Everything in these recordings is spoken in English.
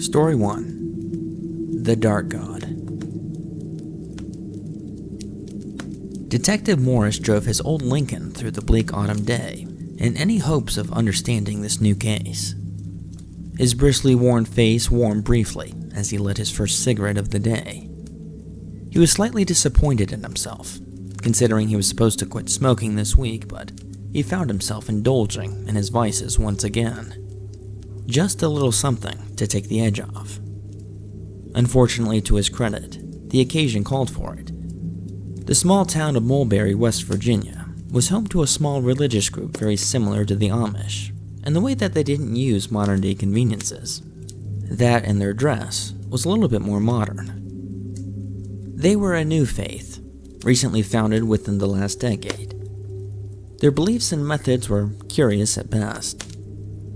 Story 1. The Dark God. Detective Morris drove his old Lincoln through the bleak autumn day in any hopes of understanding this new case. His bristly worn face warmed briefly as he lit his first cigarette of the day. He was slightly disappointed in himself, considering he was supposed to quit smoking this week, but he found himself indulging in his vices once again. Just a little something to take the edge off. Unfortunately, to his credit, the occasion called for it. The small town of Mulberry, West Virginia, was home to a small religious group very similar to the Amish, in the way that they didn't use modern-day conveniences. That and their dress was a little bit more modern. They were a new faith, recently founded within the last decade. Their beliefs and methods were curious at best.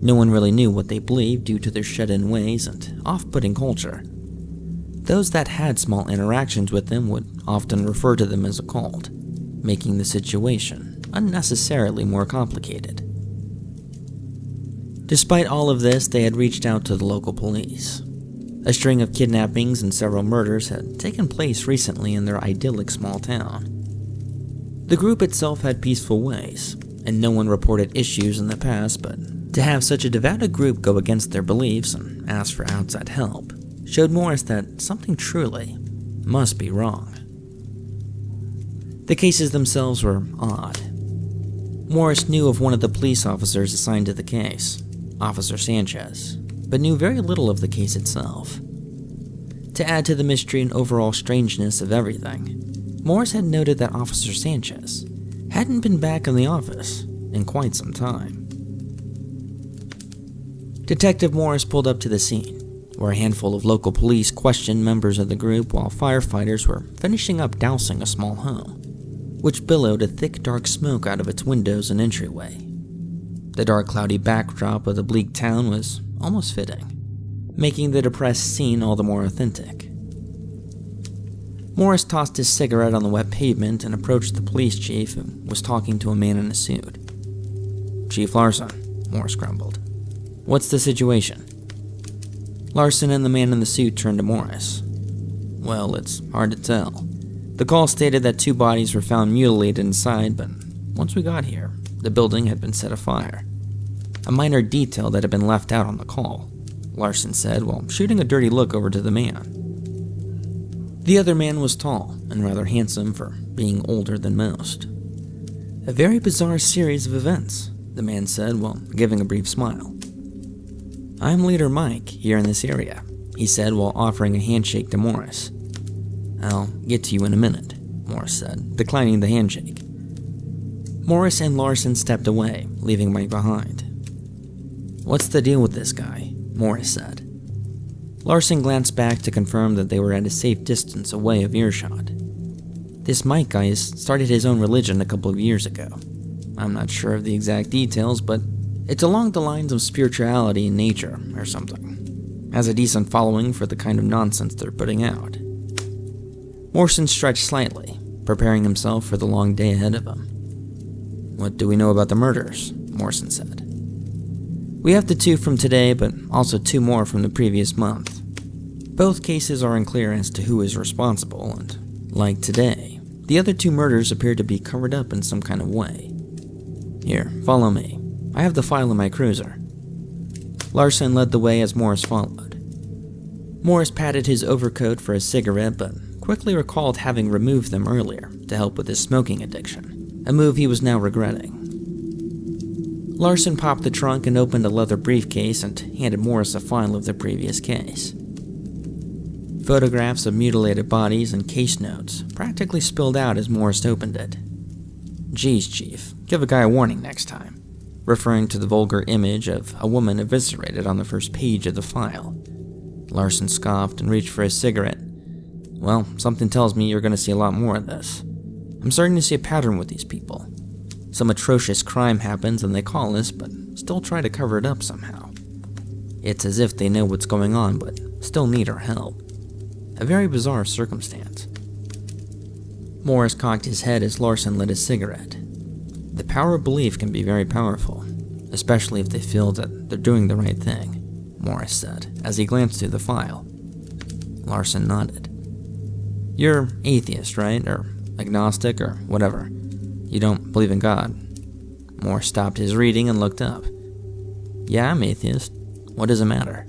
No one really knew what they believed due to their shut-in ways and off-putting culture. Those that had small interactions with them would often refer to them as a cult, making the situation unnecessarily more complicated. Despite all of this, they had reached out to the local police. A string of kidnappings and several murders had taken place recently in their idyllic small town. The group itself had peaceful ways, and no one reported issues in the past, but to have such a devoted group go against their beliefs and ask for outside help showed Morris that something truly must be wrong. The cases themselves were odd. Morris knew of one of the police officers assigned to the case, Officer Sanchez, but knew very little of the case itself. To add to the mystery and overall strangeness of everything, Morris had noted that Officer Sanchez hadn't been back in the office in quite some time. Detective Morris pulled up to the scene, where a handful of local police questioned members of the group while firefighters were finishing up dousing a small home, which billowed a thick dark smoke out of its windows and entryway. The dark cloudy backdrop of the bleak town was almost fitting, making the depressed scene all the more authentic. Morris tossed his cigarette on the wet pavement and approached the police chief, who was talking to a man in a suit. "Chief Larson," Morris grumbled. "What's the situation?" Larson and the man in the suit turned to Morris. "Well, it's hard to tell. The call stated that 2 bodies were found mutilated inside, but once we got here, the building had been set afire. A minor detail that had been left out on the call," Larson said while shooting a dirty look over to the man. The other man was tall and rather handsome for being older than most. "A very bizarre series of events," the man said while giving a brief smile. "I'm Leader Mike here in this area," he said while offering a handshake to Morris. "I'll get to you in a minute," Morris said, declining the handshake. Morris and Larson stepped away, leaving Mike behind. "What's the deal with this guy?" Morris said. Larson glanced back to confirm that they were at a safe distance away of earshot. "This Mike guy has started his own religion a couple of years ago. I'm not sure of the exact details, but it's along the lines of spirituality in nature or something. Has a decent following for the kind of nonsense they're putting out." Morrison stretched slightly, preparing himself for the long day ahead of him. "What do we know about the murders?" Morrison said. "We have the 2 from today, but also 2 more from the previous month. Both cases are unclear as to who is responsible, and, like today, the other 2 murders appear to be covered up in some kind of way. Here, follow me. I have the file in my cruiser." Larson led the way as Morris followed. Morris patted his overcoat for a cigarette, but quickly recalled having removed them earlier to help with his smoking addiction, a move he was now regretting. Larson popped the trunk and opened a leather briefcase and handed Morris a file of the previous case. Photographs of mutilated bodies and case notes practically spilled out as Morris opened it. "Geez, Chief, give a guy a warning next time," referring to the vulgar image of a woman eviscerated on the first page of the file. Larson scoffed and reached for his cigarette. "Well, something tells me you're going to see a lot more of this. I'm starting to see a pattern with these people. Some atrocious crime happens and they call us, but still try to cover it up somehow. It's as if they know what's going on, but still need our help. A very bizarre circumstance." Morris cocked his head as Larson lit his cigarette. The power of belief can be very powerful, especially if they feel that they're doing the right thing, Morris said as he glanced through the file. Larson nodded. You're atheist, right? Or agnostic, or whatever. You don't believe in God. Morris stopped his reading and looked up. Yeah, I'm atheist. What does it matter?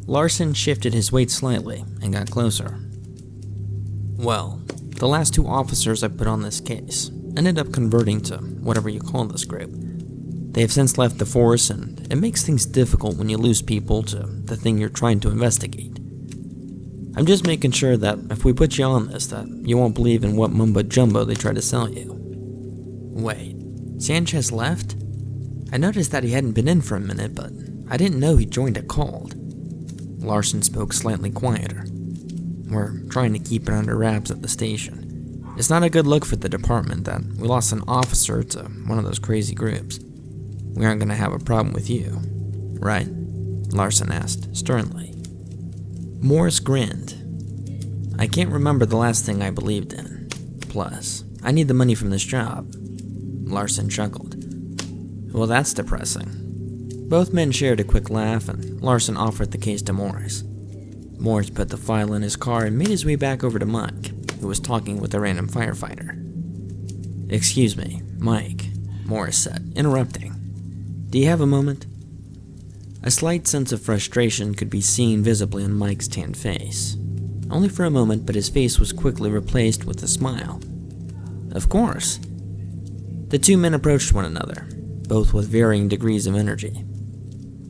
Larson shifted his weight slightly and got closer. Well, the last 2 officers I put on this case ended up converting to whatever you call this group. They have since left the force, and it makes things difficult when you lose people to the thing you're trying to investigate. I'm just making sure that if we put you on this, that you won't believe in what mumbo-jumbo they try to sell you. Wait, Sanchez left? I noticed that he hadn't been in for a minute, but I didn't know he joined a cult. Larson spoke slightly quieter. We're trying to keep it under wraps at the station. It's not a good look for the department that we lost an officer to one of those crazy groups. We aren't going to have a problem with you, right? Larson asked sternly. Morris grinned. I can't remember the last thing I believed in. Plus, I need the money from this job. Larson chuckled. Well, that's depressing. Both men shared a quick laugh, and Larson offered the case to Morris. Morris put the file in his car and made his way back over to Mike, who was talking with a random firefighter. Excuse me, Mike, Morris said, interrupting. Do you have a moment? A slight sense of frustration could be seen visibly on Mike's tanned face. Only for a moment, but his face was quickly replaced with a smile. Of course. The 2 men approached one another, both with varying degrees of energy.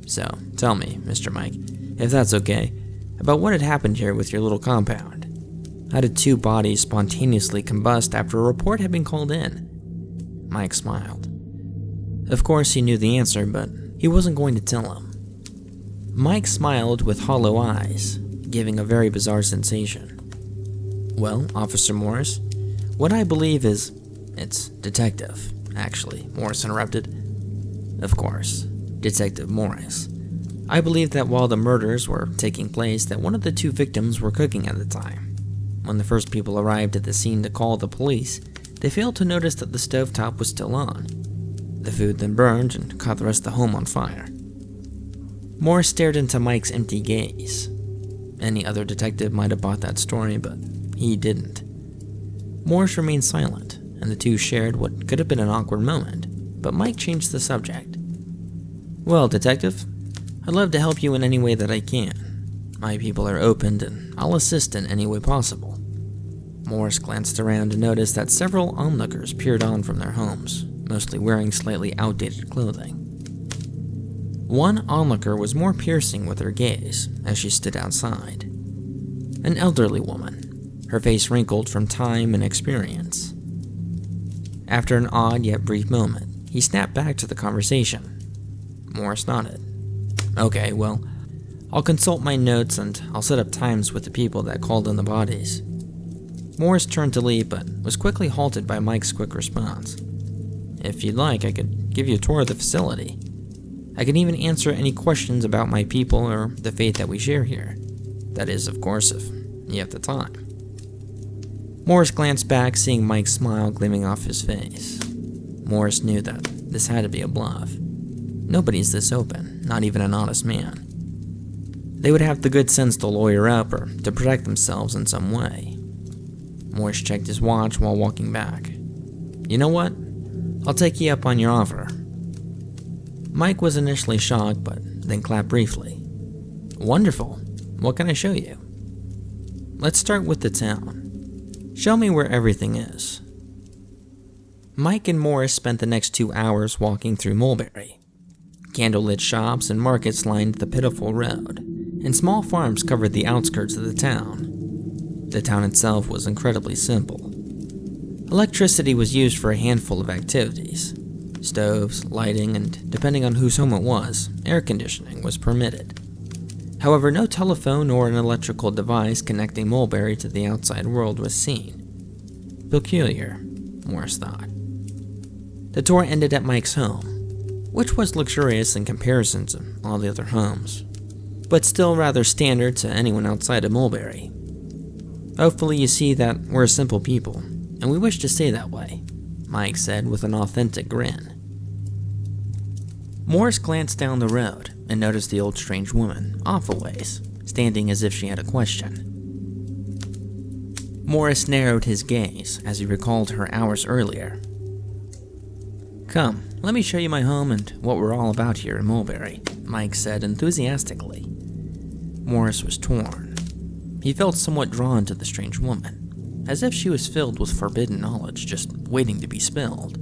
So, tell me, Mr. Mike, if that's okay, about what had happened here with your little compound. How did 2 bodies spontaneously combust after a report had been called in? Mike smiled. Of course he knew the answer, but he wasn't going to tell him. Mike smiled with hollow eyes, giving a very bizarre sensation. Well, Officer Morris, what I believe is... It's Detective, actually, Morris interrupted. Of course, Detective Morris. I believe that while the murders were taking place, that one of the 2 victims were cooking at the time. When the first people arrived at the scene to call the police, they failed to notice that the stovetop was still on. The food then burned and caught the rest of the home on fire. Morris stared into Mike's empty gaze. Any other detective might have bought that story, but he didn't. Morris remained silent, and the 2 shared what could have been an awkward moment, but Mike changed the subject. Well, Detective, I'd love to help you in any way that I can. My people are open, and I'll assist in any way possible. Morris glanced around and noticed that several onlookers peered on from their homes, mostly wearing slightly outdated clothing. One onlooker was more piercing with her gaze as she stood outside. An elderly woman, her face wrinkled from time and experience. After an odd yet brief moment, he snapped back to the conversation. Morris nodded. Okay, well, I'll consult my notes and I'll set up times with the people that called in the bodies. Morris turned to leave, but was quickly halted by Mike's quick response. If you'd like, I could give you a tour of the facility. I can even answer any questions about my people or the faith that we share here. That is, of course, if you have the time. Morris glanced back, seeing Mike's smile gleaming off his face. Morris knew that this had to be a bluff. Nobody's this open, not even an honest man. They would have the good sense to lawyer up or to protect themselves in some way. Morris checked his watch while walking back. You know what? I'll take you up on your offer. Mike was initially shocked, but then clapped briefly. Wonderful. What can I show you? Let's start with the town. Show me where everything is. Mike and Morris spent the next 2 hours walking through Mulberry. Candlelit shops and markets lined the pitiful road, and small farms covered the outskirts of the town. The town itself was incredibly simple. Electricity was used for a handful of activities. Stoves, lighting, and depending on whose home it was, air conditioning was permitted. However, no telephone or an electrical device connecting Mulberry to the outside world was seen. Peculiar, Morris thought. The tour ended at Mike's home, which was luxurious in comparison to all the other homes, but still rather standard to anyone outside of Mulberry. Hopefully you see that we're a simple people, and we wish to stay that way, Mike said with an authentic grin. Morris glanced down the road, and noticed the old strange woman, off a ways, standing as if she had a question. Morris narrowed his gaze as he recalled her hours earlier. "Come, let me show you my home and what we're all about here in Mulberry," Mike said enthusiastically. Morris was torn. He felt somewhat drawn to the strange woman, as if she was filled with forbidden knowledge just waiting to be spilled.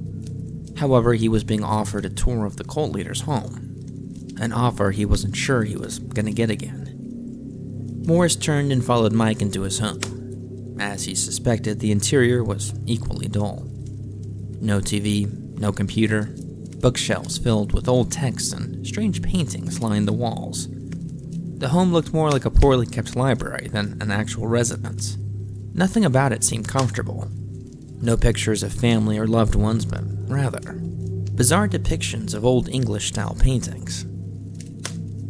However, he was being offered a tour of the cult leader's home, an offer he wasn't sure he was going to get again. Morris turned and followed Mike into his home. As he suspected, the interior was equally dull. No TV, no computer, bookshelves filled with old texts and strange paintings lined the walls. The home looked more like a poorly kept library than an actual residence. Nothing about it seemed comfortable. No pictures of family or loved ones, but rather bizarre depictions of old English-style paintings.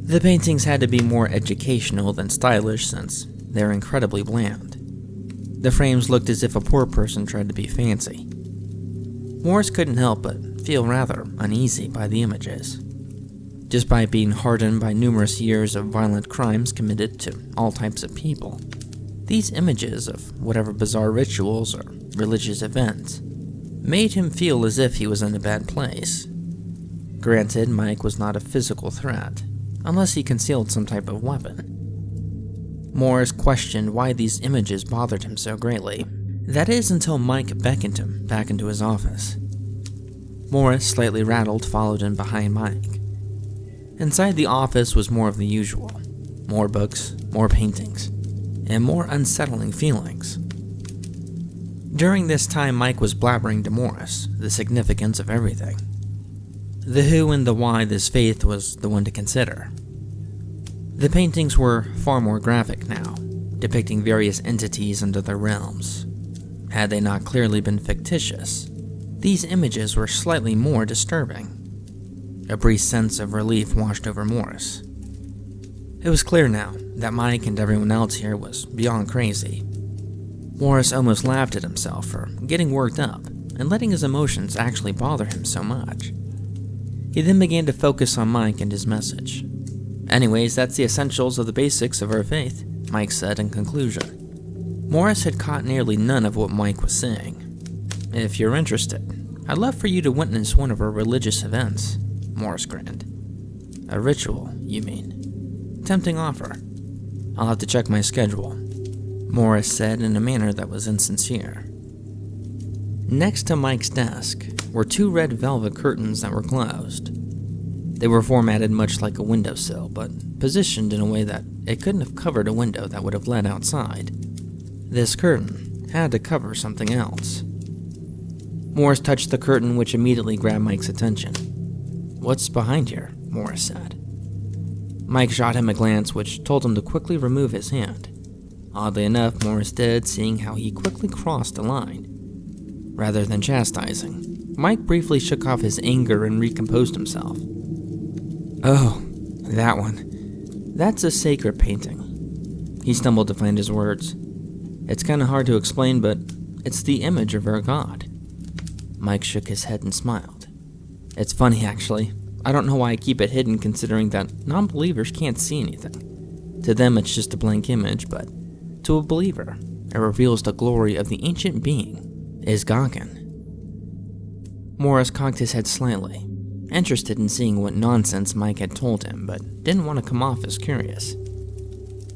The paintings had to be more educational than stylish since they're incredibly bland. The frames looked as if a poor person tried to be fancy. Morris couldn't help but feel rather uneasy by the images. Despite being hardened by numerous years of violent crimes committed to all types of people, these images of whatever bizarre rituals or religious events made him feel as if he was in a bad place. Granted, Mike was not a physical threat, unless he concealed some type of weapon. Morris questioned why these images bothered him so greatly. That is until Mike beckoned him back into his office. Morris, slightly rattled, followed in behind Mike. Inside the office was more of the usual. More books, more paintings, and more unsettling feelings. During this time, Mike was blabbering to Morris the significance of everything. The who and the why this faith was the one to consider. The paintings were far more graphic now, depicting various entities under their realms. Had they not clearly been fictitious, these images were slightly more disturbing. A brief sense of relief washed over Morris. It was clear now that Mike and everyone else here was beyond crazy. Morris almost laughed at himself for getting worked up and letting his emotions actually bother him so much. He then began to focus on Mike and his message. "Anyways, that's the essentials of the basics of our faith," Mike said in conclusion. Morris had caught nearly none of what Mike was saying. "If you're interested, I'd love for you to witness one of our religious events," Morris grinned. "A ritual, you mean? Tempting offer. I'll have to check my schedule," Morris said in a manner that was insincere. Next to Mike's desk were two red velvet curtains that were closed. They were formatted much like a windowsill, but positioned in a way that it couldn't have covered a window that would have led outside. This curtain had to cover something else. Morris touched the curtain, which immediately grabbed Mike's attention. "What's behind here?" Morris said. Mike shot him a glance which told him to quickly remove his hand. Oddly enough, Morris did, seeing how he quickly crossed the line. Rather than chastising, Mike briefly shook off his anger and recomposed himself. "Oh, that one. That's a sacred painting." He stumbled to find his words. "It's kinda hard to explain, but it's the image of our God." Mike shook his head and smiled. "It's funny, actually. I don't know why I keep it hidden, considering that non-believers can't see anything. To them, it's just a blank image, but to a believer, it reveals the glory of the ancient being, Izgagan." Morris cocked his head slightly, interested in seeing what nonsense Mike had told him, but didn't want to come off as curious.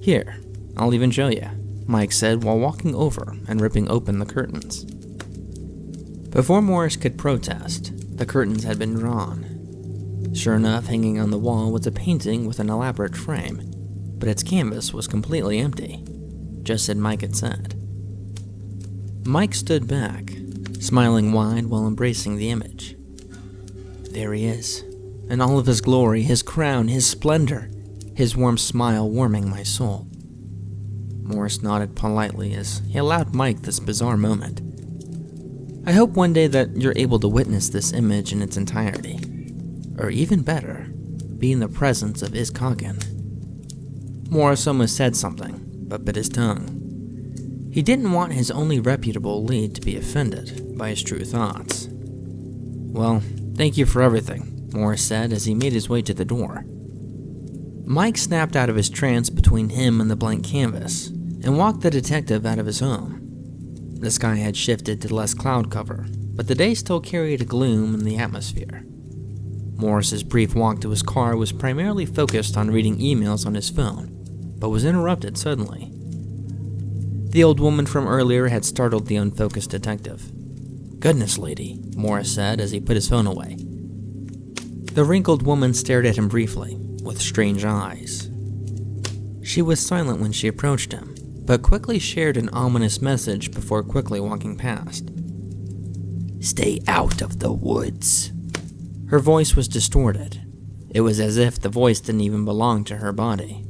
"Here, I'll even show you," Mike said while walking over and ripping open the curtains. Before Morris could protest, the curtains had been drawn. Sure enough, hanging on the wall was a painting with an elaborate frame, but its canvas was completely empty, just as Mike had said. Mike stood back, smiling wide while embracing the image. There he is, in all of his glory, his crown, his splendor, his warm smile warming my soul. Morris nodded politely as he allowed Mike this bizarre moment. "I hope one day that you're able to witness this image in its entirety. Or even better, be in the presence of Izgagan." Morris almost said something, but bit his tongue. He didn't want his only reputable lead to be offended by his true thoughts. "Well, thank you for everything," Morris said as he made his way to the door. Mike snapped out of his trance between him and the blank canvas and walked the detective out of his home. The sky had shifted to less cloud cover, but the day still carried a gloom in the atmosphere. Morris's brief walk to his car was primarily focused on reading emails on his phone, but was interrupted suddenly. The old woman from earlier had startled the unfocused detective. "Goodness, lady," Morris said as he put his phone away. The wrinkled woman stared at him briefly, with strange eyes. She was silent when she approached him, but quickly shared an ominous message before quickly walking past. "Stay out of the woods." Her voice was distorted. It was as if the voice didn't even belong to her body.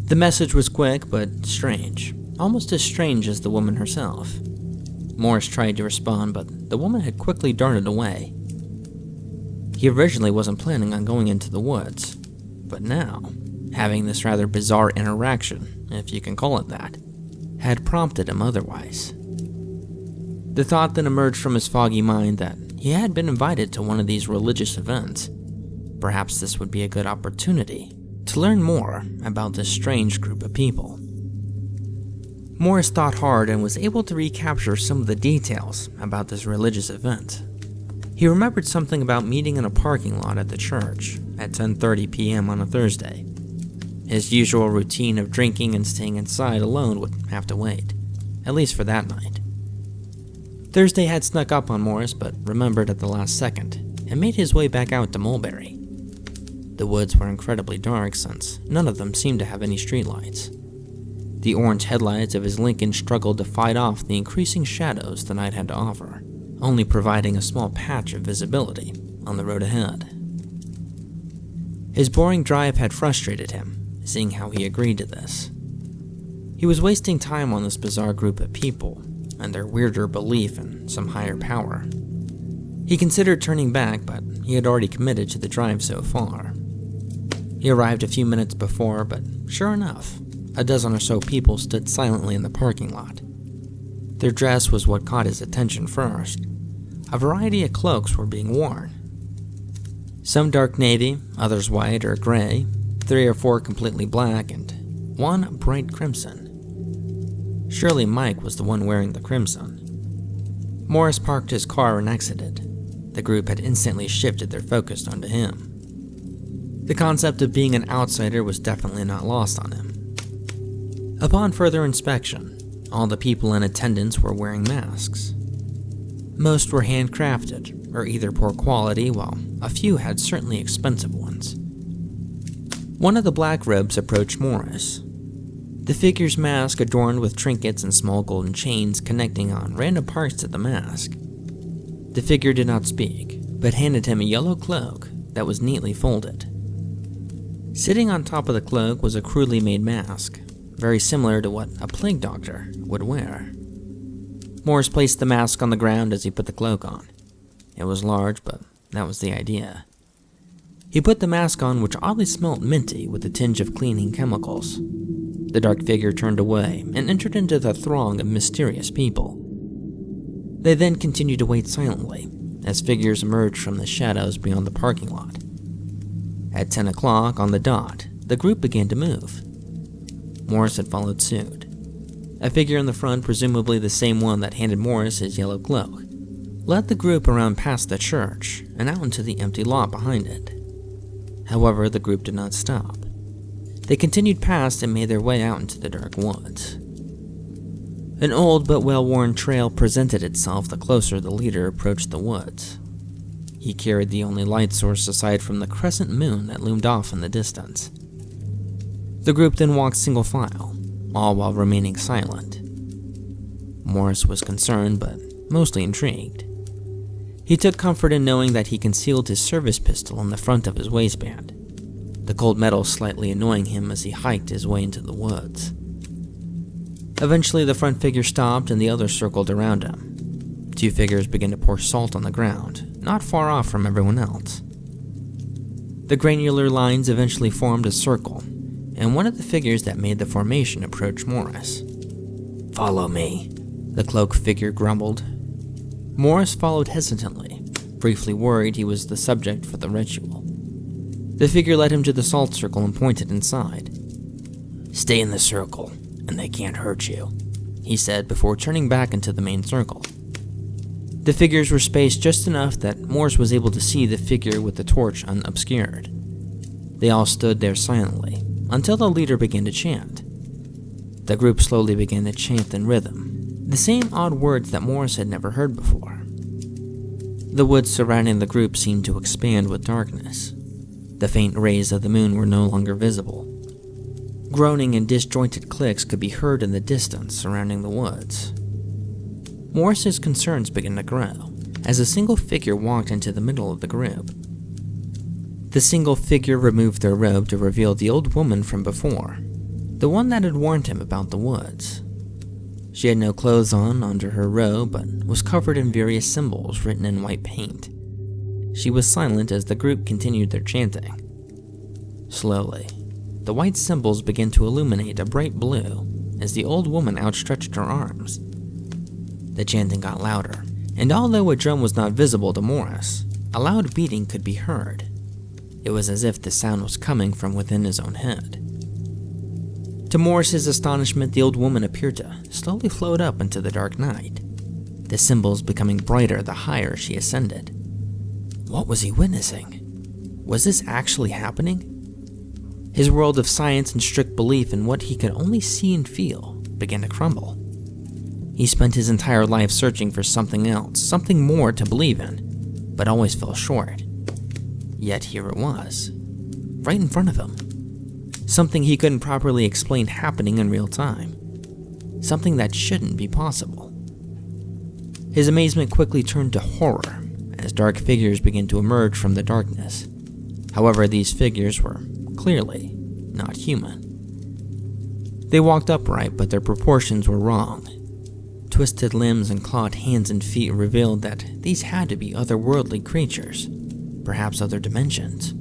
The message was quick but strange, almost as strange as the woman herself. Morris tried to respond, but the woman had quickly darted away. He originally wasn't planning on going into the woods, but now, having this rather bizarre interaction, if you can call it that, had prompted him otherwise. The thought then emerged from his foggy mind that he had been invited to one of these religious events. Perhaps this would be a good opportunity to learn more about this strange group of people. Morris thought hard and was able to recapture some of the details about this religious event. He remembered something about meeting in a parking lot at the church at 10:30 p.m. on a Thursday. His usual routine of drinking and staying inside alone would have to wait, at least for that night. Thursday had snuck up on Morris, but remembered at the last second, and made his way back out to Mulberry. The woods were incredibly dark since none of them seemed to have any streetlights. The orange headlights of his Lincoln struggled to fight off the increasing shadows the night had to offer, only providing a small patch of visibility on the road ahead. His boring drive had frustrated him, seeing how he agreed to this. He was wasting time on this bizarre group of people and their weirder belief in some higher power. He considered turning back, but he had already committed to the drive so far. He arrived a few minutes before, but sure enough, a dozen or so people stood silently in the parking lot. Their dress was what caught his attention first. A variety of cloaks were being worn. Some dark navy, others white or gray, 3 or 4 completely black, and one bright crimson. Surely Mike was the one wearing the crimson. Morris parked his car and exited. The group had instantly shifted their focus onto him. The concept of being an outsider was definitely not lost on him. Upon further inspection, all the people in attendance were wearing masks. Most were handcrafted, or either poor quality, while a few had certainly expensive ones. One of the black robes approached Morris. The figure's mask adorned with trinkets and small golden chains connecting on random parts of the mask. The figure did not speak, but handed him a yellow cloak that was neatly folded. Sitting on top of the cloak was a crudely made mask, very similar to what a plague doctor would wear. Morris placed the mask on the ground as he put the cloak on. It was large, but that was the idea. He put the mask on, which oddly smelled minty with a tinge of cleaning chemicals. The dark figure turned away and entered into the throng of mysterious people. They then continued to wait silently as figures emerged from the shadows beyond the parking lot. At 10 o'clock on the dot, the group began to move. Morris had followed suit. A figure in the front, presumably the same one that handed Morris his yellow cloak, led the group around past the church and out into the empty lot behind it. However, the group did not stop. They continued past and made their way out into the dark woods. An old but well-worn trail presented itself the closer the leader approached the woods. He carried the only light source aside from the crescent moon that loomed off in the distance. The group then walked single file, all while remaining silent. Morris was concerned, but mostly intrigued. He took comfort in knowing that he concealed his service pistol in the front of his waistband, the cold metal slightly annoying him as he hiked his way into the woods. Eventually, the front figure stopped and the others circled around him. 2 figures began to pour salt on the ground, not far off from everyone else. The granular lines eventually formed a circle, and one of the figures that made the formation approached Morris. "Follow me," the cloaked figure grumbled. Morris followed hesitantly, briefly worried he was the subject for the ritual. The figure led him to the salt circle and pointed inside. "Stay in the circle, and they can't hurt you," he said before turning back into the main circle. The figures were spaced just enough that Morris was able to see the figure with the torch unobscured. They all stood there silently until the leader began to chant. The group slowly began to chant in rhythm, the same odd words that Morris had never heard before. The woods surrounding the group seemed to expand with darkness. The faint rays of the moon were no longer visible. Groaning and disjointed clicks could be heard in the distance surrounding the woods. Morris's concerns began to grow as a single figure walked into the middle of the group. The single figure removed their robe to reveal the old woman from before, the one that had warned him about the woods. She had no clothes on under her robe, but was covered in various symbols written in white paint. She was silent as the group continued their chanting. Slowly, the white symbols began to illuminate a bright blue as the old woman outstretched her arms. The chanting got louder, and although a drum was not visible to Morris, a loud beating could be heard. It was as if the sound was coming from within his own head. To Morris's astonishment, the old woman appeared to slowly float up into the dark night, the symbols becoming brighter the higher she ascended. What was he witnessing? Was this actually happening? His world of science and strict belief in what he could only see and feel began to crumble. He spent his entire life searching for something else, something more to believe in, but always fell short. Yet here it was, right in front of him. Something he couldn't properly explain happening in real time. Something that shouldn't be possible. His amazement quickly turned to horror as dark figures began to emerge from the darkness. However, these figures were clearly not human. They walked upright, but their proportions were wrong. Twisted limbs and clawed hands and feet revealed that these had to be otherworldly creatures, perhaps other dimensions.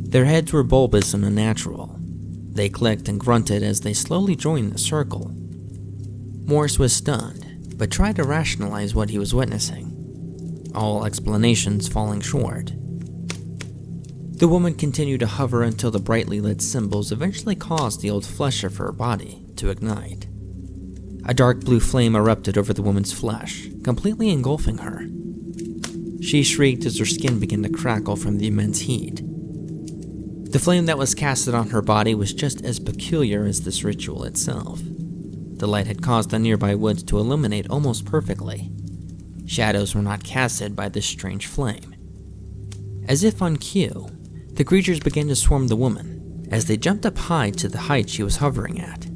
Their heads were bulbous and unnatural. They clicked and grunted as they slowly joined the circle. Morris was stunned, but tried to rationalize what he was witnessing, all explanations falling short. The woman continued to hover until the brightly lit symbols eventually caused the old flesh of her body to ignite. A dark blue flame erupted over the woman's flesh, completely engulfing her. She shrieked as her skin began to crackle from the immense heat. The flame that was casted on her body was just as peculiar as this ritual itself. The light had caused the nearby woods to illuminate almost perfectly. Shadows were not casted by this strange flame. As if on cue, the creatures began to swarm the woman as they jumped up high to the height she was hovering at.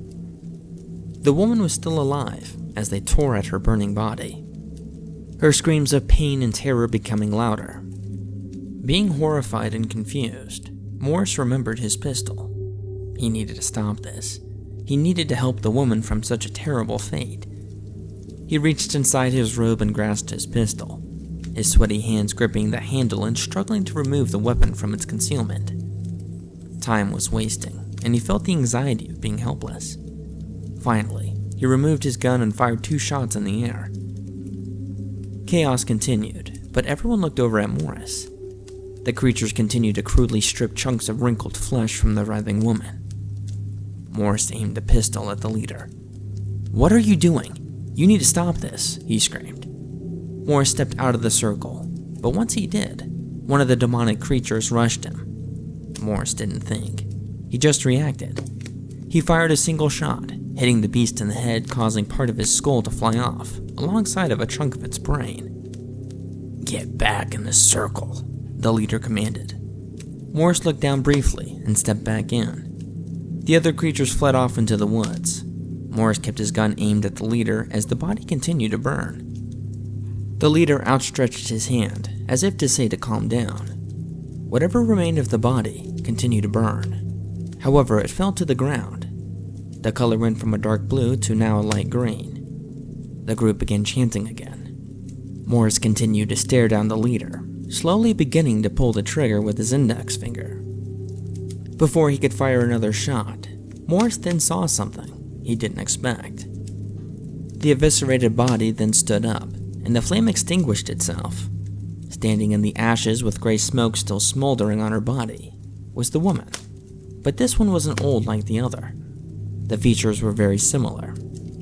The woman was still alive as they tore at her burning body, her screams of pain and terror becoming louder. Being horrified and confused, Morris remembered his pistol. He needed to stop this. He needed to help the woman from such a terrible fate. He reached inside his robe and grasped his pistol, his sweaty hands gripping the handle and struggling to remove the weapon from its concealment. Time was wasting, and he felt the anxiety of being helpless. Finally, he removed his gun and fired 2 shots in the air. Chaos continued, but everyone looked over at Morris. The creatures continued to crudely strip chunks of wrinkled flesh from the writhing woman. Morris aimed the pistol at the leader. "What are you doing? You need to stop this," he screamed. Morris stepped out of the circle, but once he did, one of the demonic creatures rushed him. Morris didn't think. He just reacted. He fired a single shot, hitting the beast in the head, causing part of his skull to fly off, alongside of a chunk of its brain. "Get back in the circle," the leader commanded. Morris looked down briefly and stepped back in. The other creatures fled off into the woods. Morris kept his gun aimed at the leader as the body continued to burn. The leader outstretched his hand, as if to say to calm down. Whatever remained of the body continued to burn. However, it fell to the ground. The color went from a dark blue to now a light green. The group began chanting again. Morris continued to stare down the leader, slowly beginning to pull the trigger with his index finger. Before he could fire another shot, Morris then saw something he didn't expect. The eviscerated body then stood up, and the flame extinguished itself. Standing in the ashes with gray smoke still smoldering on her body was the woman, but this one wasn't old like the other. The features were very similar,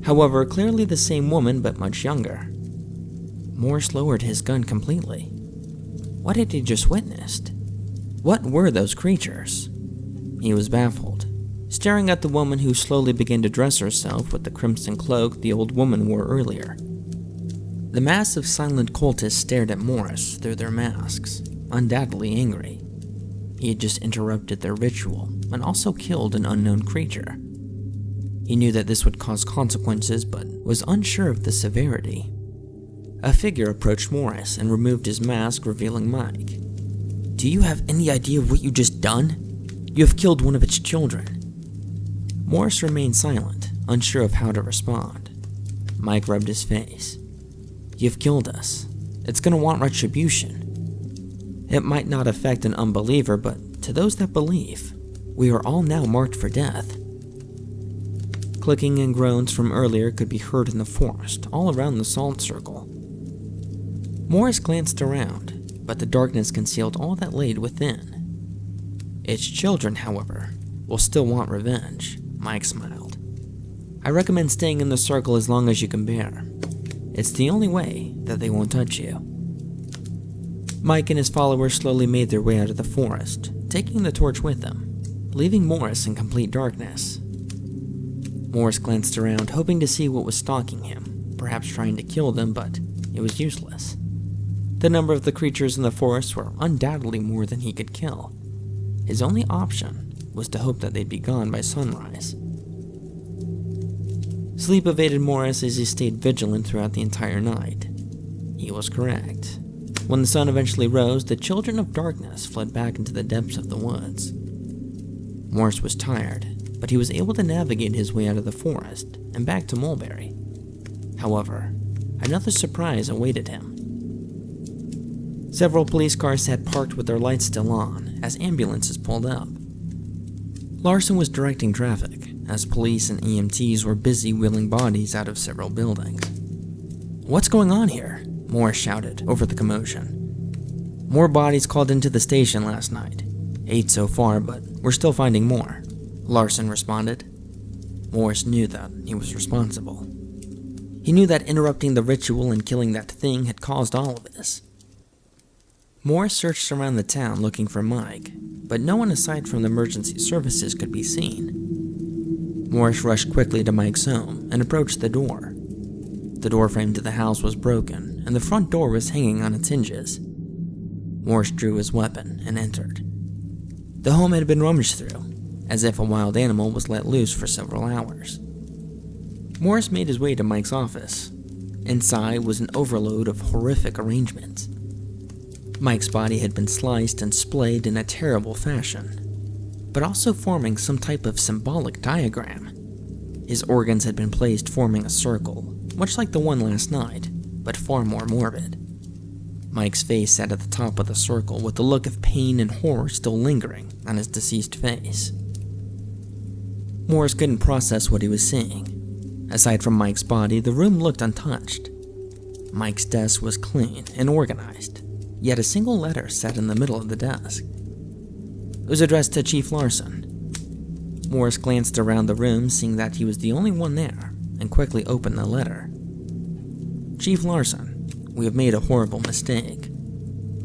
however clearly the same woman but much younger. Morris lowered his gun completely. What had he just witnessed? What were those creatures? He was baffled, staring at the woman who slowly began to dress herself with the crimson cloak the old woman wore earlier. The mass of silent cultists stared at Morris through their masks, undoubtedly angry. He had just interrupted their ritual and also killed an unknown creature. He knew that this would cause consequences, but was unsure of the severity. A figure approached Morris and removed his mask, revealing Mike. "Do you have any idea of what you just done? You have killed one of its children." Morris remained silent, unsure of how to respond. Mike rubbed his face. "You've killed us. It's gonna want retribution. It might not affect an unbeliever, but to those that believe, we are all now marked for death." Clicking and groans from earlier could be heard in the forest all around the salt circle. Morris glanced around, but the darkness concealed all that lay within. "Its children, however, will still want revenge," Mike smiled. "I recommend staying in the circle as long as you can bear. It's the only way that they won't touch you." Mike and his followers slowly made their way out of the forest, taking the torch with them, leaving Morris in complete darkness. Morris glanced around, hoping to see what was stalking him, perhaps trying to kill them, but it was useless. The number of the creatures in the forest were undoubtedly more than he could kill. His only option was to hope that they'd be gone by sunrise. Sleep evaded Morris as he stayed vigilant throughout the entire night. He was correct. When the sun eventually rose, the children of darkness fled back into the depths of the woods. Morris was tired, but he was able to navigate his way out of the forest and back to Mulberry. However, another surprise awaited him. Several police cars sat parked with their lights still on as ambulances pulled up. Larson was directing traffic as police and EMTs were busy wheeling bodies out of several buildings. "What's going on here?" Morris shouted over the commotion. "More bodies called into the station last night. 8 so far, but we're still finding more," Larson responded. Morris knew that he was responsible. He knew that interrupting the ritual and killing that thing had caused all of this. Morris searched around the town looking for Mike, but no one aside from the emergency services could be seen. Morris rushed quickly to Mike's home and approached the door. The doorframe to the house was broken, and the front door was hanging on its hinges. Morris drew his weapon and entered. The home had been rummaged through, as if a wild animal was let loose for several hours. Morris made his way to Mike's office. Inside was an overload of horrific arrangements. Mike's body had been sliced and splayed in a terrible fashion, but also forming some type of symbolic diagram. His organs had been placed forming a circle, much like the one last night, but far more morbid. Mike's face sat at the top of the circle with the look of pain and horror still lingering on his deceased face. Morris couldn't process what he was seeing. Aside from Mike's body, the room looked untouched. Mike's desk was clean and organized, yet a single letter sat in the middle of the desk. It was addressed to Chief Larson. Morris glanced around the room, seeing that he was the only one there, and quickly opened the letter. "Chief Larson, we have made a horrible mistake.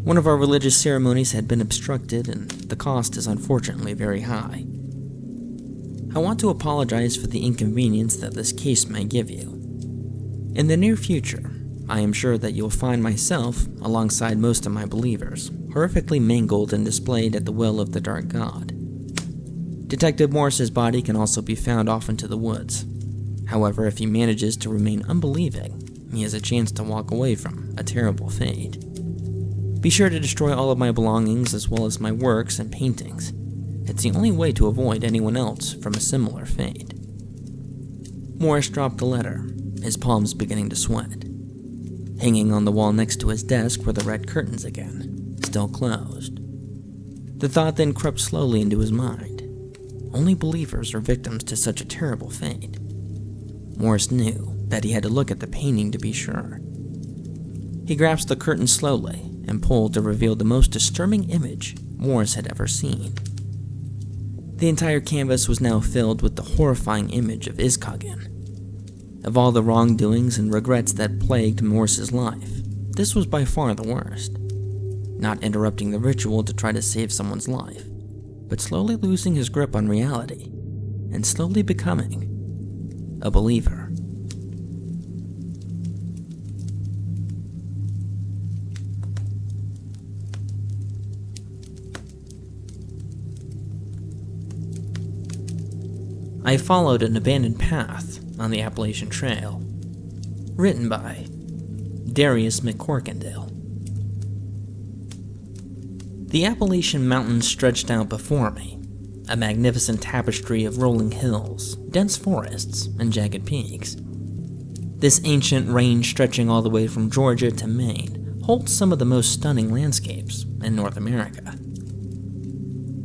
One of our religious ceremonies had been obstructed, and the cost is unfortunately very high. I want to apologize for the inconvenience that this case may give you. In the near future, I am sure that you'll find myself, alongside most of my believers, horrifically mangled and displayed at the will of the Dark God. Detective Morris's body can also be found off into the woods. However, if he manages to remain unbelieving, he has a chance to walk away from a terrible fate. Be sure to destroy all of my belongings as well as my works and paintings. It's the only way to avoid anyone else from a similar fate." Morris dropped the letter, his palms beginning to sweat. Hanging on the wall next to his desk were the red curtains again, still closed. The thought then crept slowly into his mind. Only believers are victims to such a terrible fate. Morris knew that he had to look at the painting to be sure. He grasped the curtain slowly and pulled to reveal the most disturbing image Morris had ever seen. The entire canvas was now filled with the horrifying image of Iskagen. Of all the wrongdoings and regrets that plagued Morris's life, this was by far the worst. Not interrupting the ritual to try to save someone's life, but slowly losing his grip on reality and slowly becoming a believer. I followed an abandoned path on the Appalachian Trail, written by DariusMcCorkindale. The Appalachian Mountains stretched out before me, a magnificent tapestry of rolling hills, dense forests, and jagged peaks. This ancient range stretching all the way from Georgia to Maine holds some of the most stunning landscapes in North America.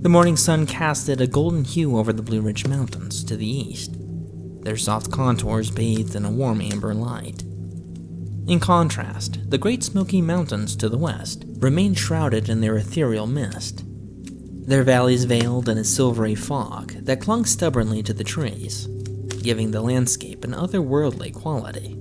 The morning sun casted a golden hue over the Blue Ridge Mountains to the east, their soft contours bathed in a warm amber light. In contrast, the Great Smoky Mountains to the west remained shrouded in their ethereal mist, their valleys veiled in a silvery fog that clung stubbornly to the trees, giving the landscape an otherworldly quality.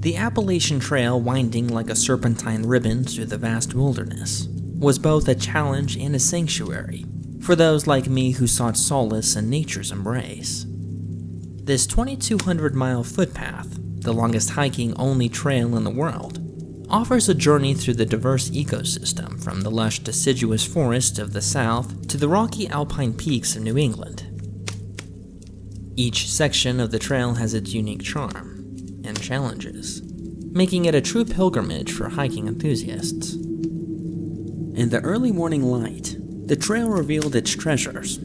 The Appalachian Trail, winding like a serpentine ribbon through the vast wilderness, was both a challenge and a sanctuary for those like me who sought solace in nature's embrace. This 2,200-mile footpath, the longest hiking-only trail in the world, offers a journey through the diverse ecosystem from the lush deciduous forests of the south to the rocky alpine peaks of New England. Each section of the trail has its unique charm and challenges, making it a true pilgrimage for hiking enthusiasts. In the early morning light, the trail revealed its treasures,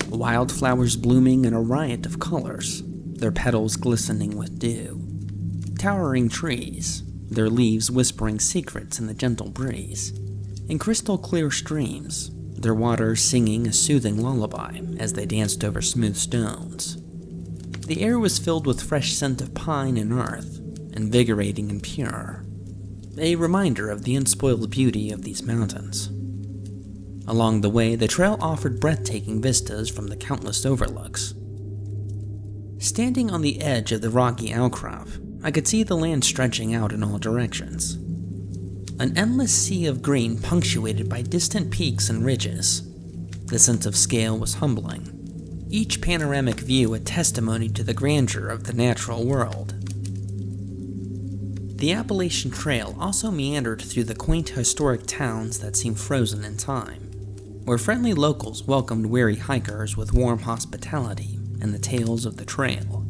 wildflowers blooming in a riot of colors, their petals glistening with dew, towering trees, their leaves whispering secrets in the gentle breeze, and crystal-clear streams, their water singing a soothing lullaby as they danced over smooth stones. The air was filled with fresh scent of pine and earth, invigorating and pure, a reminder of the unspoiled beauty of these mountains. Along the way, the trail offered breathtaking vistas from the countless overlooks. Standing on the edge of the rocky outcrop, I could see the land stretching out in all directions. An endless sea of green punctuated by distant peaks and ridges. The sense of scale was humbling, each panoramic view a testimony to the grandeur of the natural world. The Appalachian Trail also meandered through the quaint historic towns that seemed frozen in time, where friendly locals welcomed weary hikers with warm hospitality and the tales of the trail.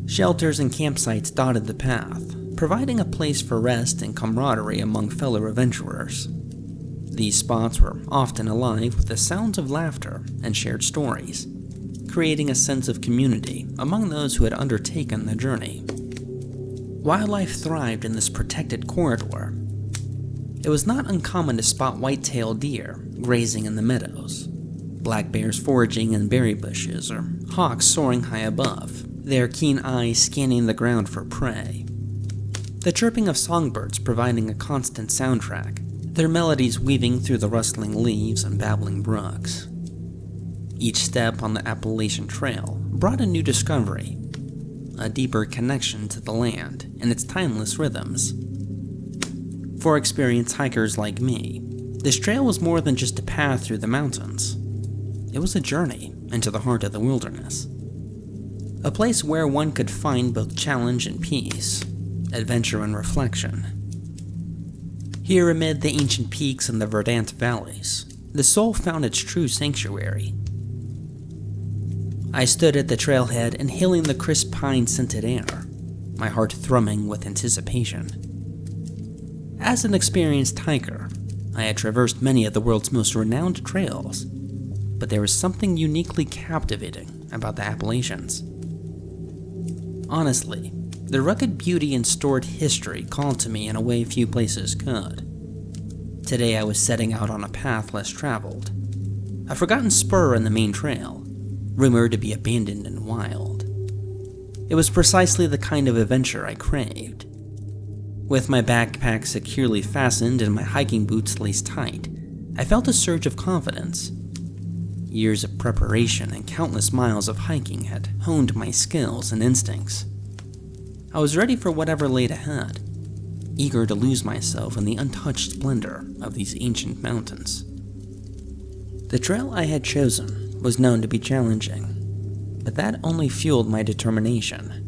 Shelters and campsites dotted the path, providing a place for rest and camaraderie among fellow adventurers. These spots were often alive with the sounds of laughter and shared stories, creating a sense of community among those who had undertaken the journey. Wildlife thrived in this protected corridor. It was not uncommon to spot white-tailed deer grazing in the meadows, black bears foraging in berry bushes, or hawks soaring high above, their keen eyes scanning the ground for prey. The chirping of songbirds providing a constant soundtrack, their melodies weaving through the rustling leaves and babbling brooks. Each step on the Appalachian Trail brought a new discovery, a deeper connection to the land and its timeless rhythms. For experienced hikers like me, this trail was more than just a path through the mountains. It was a journey into the heart of the wilderness. A place where one could find both challenge and peace, adventure and reflection. Here amid the ancient peaks and the verdant valleys, the soul found its true sanctuary. I stood at the trailhead inhaling the crisp pine-scented air, my heart thrumming with anticipation. As an experienced hiker, I had traversed many of the world's most renowned trails, but there was something uniquely captivating about the Appalachians. Honestly, the rugged beauty and storied history called to me in a way few places could. Today I was setting out on a path less traveled, a forgotten spur in the main trail, rumored to be abandoned and wild. It was precisely the kind of adventure I craved. With my backpack securely fastened and my hiking boots laced tight, I felt a surge of confidence. Years of preparation and countless miles of hiking had honed my skills and instincts. I was ready for whatever laid ahead, eager to lose myself in the untouched splendor of these ancient mountains. The trail I had chosen was known to be challenging, but that only fueled my determination.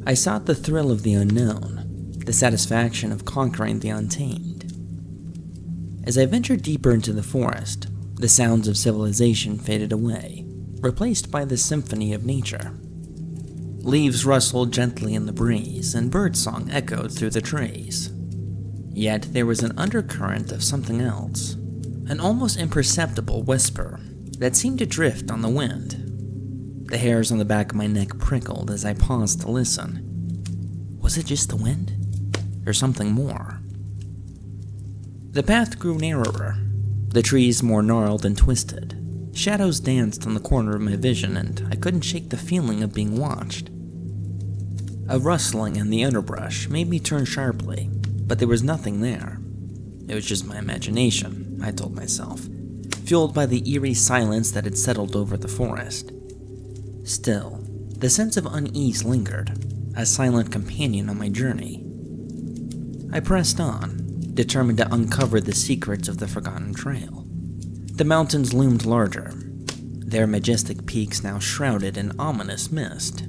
I sought the thrill of the unknown, the satisfaction of conquering the untamed. As I ventured deeper into the forest, the sounds of civilization faded away, replaced by the symphony of nature. Leaves rustled gently in the breeze, and birdsong echoed through the trees. Yet there was an undercurrent of something else, an almost imperceptible whisper that seemed to drift on the wind. The hairs on the back of my neck prickled as I paused to listen. Was it just the wind? Or something more? The path grew narrower, the trees more gnarled and twisted. Shadows danced on the corner of my vision, and I couldn't shake the feeling of being watched. A rustling in the underbrush made me turn sharply, but there was nothing there. It was just my imagination, I told myself, fueled by the eerie silence that had settled over the forest. Still, the sense of unease lingered, a silent companion on my journey. I pressed on, determined to uncover the secrets of the forgotten trail. The mountains loomed larger, their majestic peaks now shrouded in ominous mist.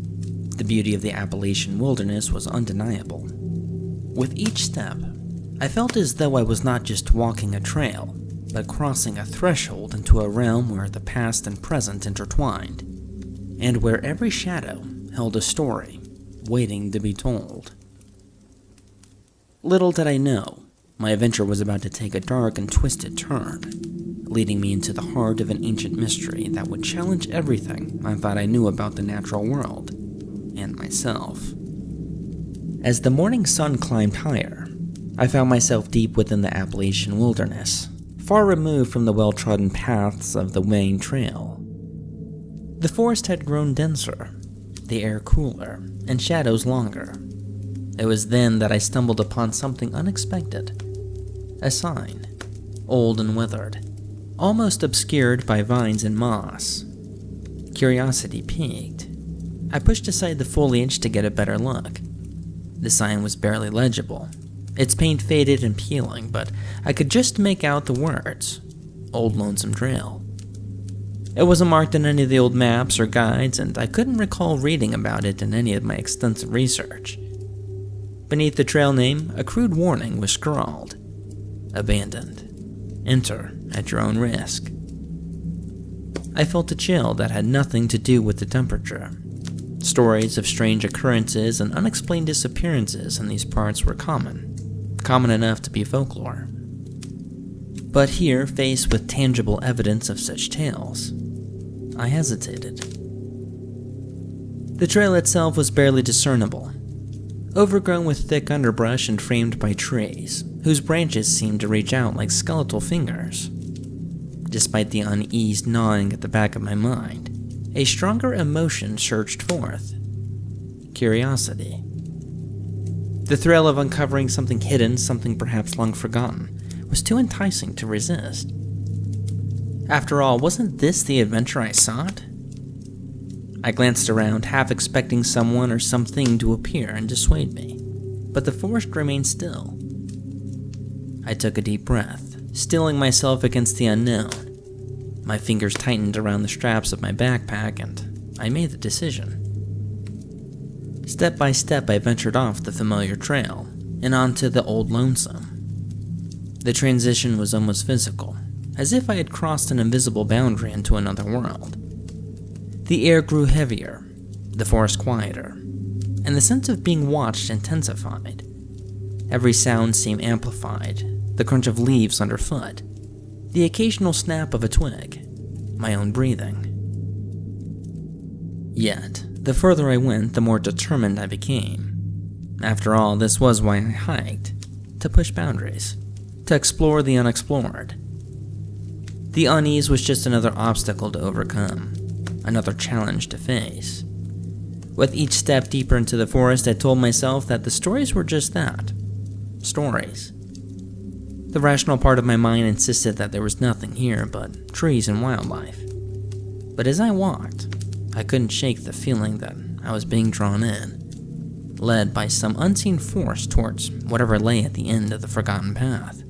The beauty of the Appalachian wilderness was undeniable. With each step, I felt as though I was not just walking a trail, but crossing a threshold into a realm where the past and present intertwined, and where every shadow held a story waiting to be told. Little did I know, my adventure was about to take a dark and twisted turn, leading me into the heart of an ancient mystery that would challenge everything I thought I knew about the natural world and myself. As the morning sun climbed higher, I found myself deep within the Appalachian wilderness, far removed from the well-trodden paths of the main trail. The forest had grown denser, the air cooler, and shadows longer. It was then that I stumbled upon something unexpected. A sign, old and weathered, almost obscured by vines and moss. Curiosity piqued. I pushed aside the foliage to get a better look. The sign was barely legible, its paint faded and peeling, but I could just make out the words, Old Lonesome Trail. It wasn't marked in any of the old maps or guides, and I couldn't recall reading about it in any of my extensive research. Beneath the trail name, a crude warning was scrawled. Abandoned. Enter at your own risk. I felt a chill that had nothing to do with the temperature. Stories of strange occurrences and unexplained disappearances in these parts were common enough to be folklore. But here, faced with tangible evidence of such tales, I hesitated. The trail itself was barely discernible, overgrown with thick underbrush and framed by trees, whose branches seemed to reach out like skeletal fingers. Despite the unease gnawing at the back of my mind, a stronger emotion surged forth. Curiosity. The thrill of uncovering something hidden, something perhaps long forgotten, was too enticing to resist. After all, wasn't this the adventure I sought? I glanced around, half expecting someone or something to appear and dissuade me, but the forest remained still. I took a deep breath, stilling myself against the unknown. My fingers tightened around the straps of my backpack, and I made the decision. Step by step, I ventured off the familiar trail and onto the Old Lonesome. The transition was almost physical, as if I had crossed an invisible boundary into another world. The air grew heavier, the forest quieter, and the sense of being watched intensified. Every sound seemed amplified, the crunch of leaves underfoot, the occasional snap of a twig, my own breathing. Yet, the further I went, the more determined I became. After all, this was why I hiked, to push boundaries, to explore the unexplored. The unease was just another obstacle to overcome, another challenge to face. With each step deeper into the forest, I told myself that the stories were just that. Stories. The rational part of my mind insisted that there was nothing here but trees and wildlife. But as I walked, I couldn't shake the feeling that I was being drawn in, led by some unseen force towards whatever lay at the end of the forgotten path.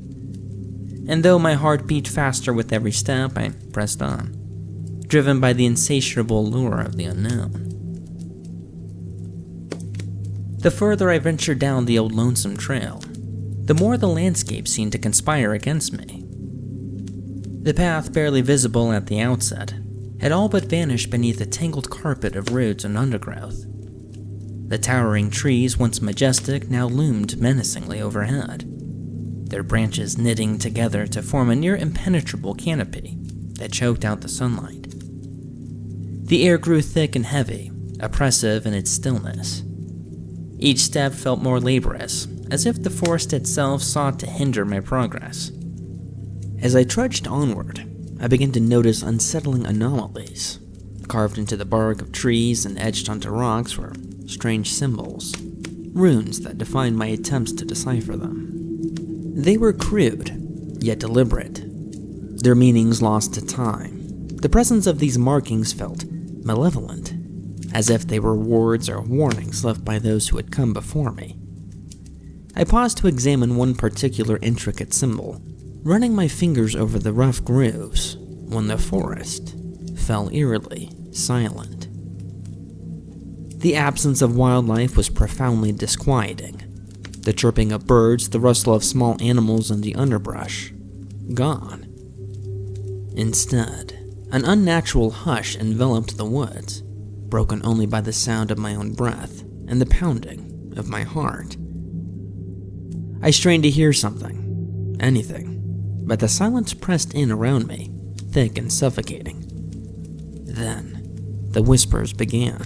And though my heart beat faster with every step, I pressed on, driven by the insatiable lure of the unknown. The further I ventured down the old lonesome trail, the more the landscape seemed to conspire against me. The path, barely visible at the outset, had all but vanished beneath a tangled carpet of roots and undergrowth. The towering trees, once majestic, now loomed menacingly overhead, their branches knitting together to form a near impenetrable canopy that choked out the sunlight. The air grew thick and heavy, oppressive in its stillness. Each step felt more laborious, as if the forest itself sought to hinder my progress. As I trudged onward, I began to notice unsettling anomalies. Carved into the bark of trees and etched onto rocks were strange symbols, runes that defied my attempts to decipher them. They were crude, yet deliberate, their meanings lost to time. The presence of these markings felt malevolent, as if they were words or warnings left by those who had come before me. I paused to examine one particular intricate symbol, running my fingers over the rough grooves, when the forest fell eerily silent. The absence of wildlife was profoundly disquieting. The chirping of birds, the rustle of small animals in the underbrush, gone. Instead, an unnatural hush enveloped the woods, broken only by the sound of my own breath and the pounding of my heart. I strained to hear something, anything, but the silence pressed in around me, thick and suffocating. Then, the whispers began.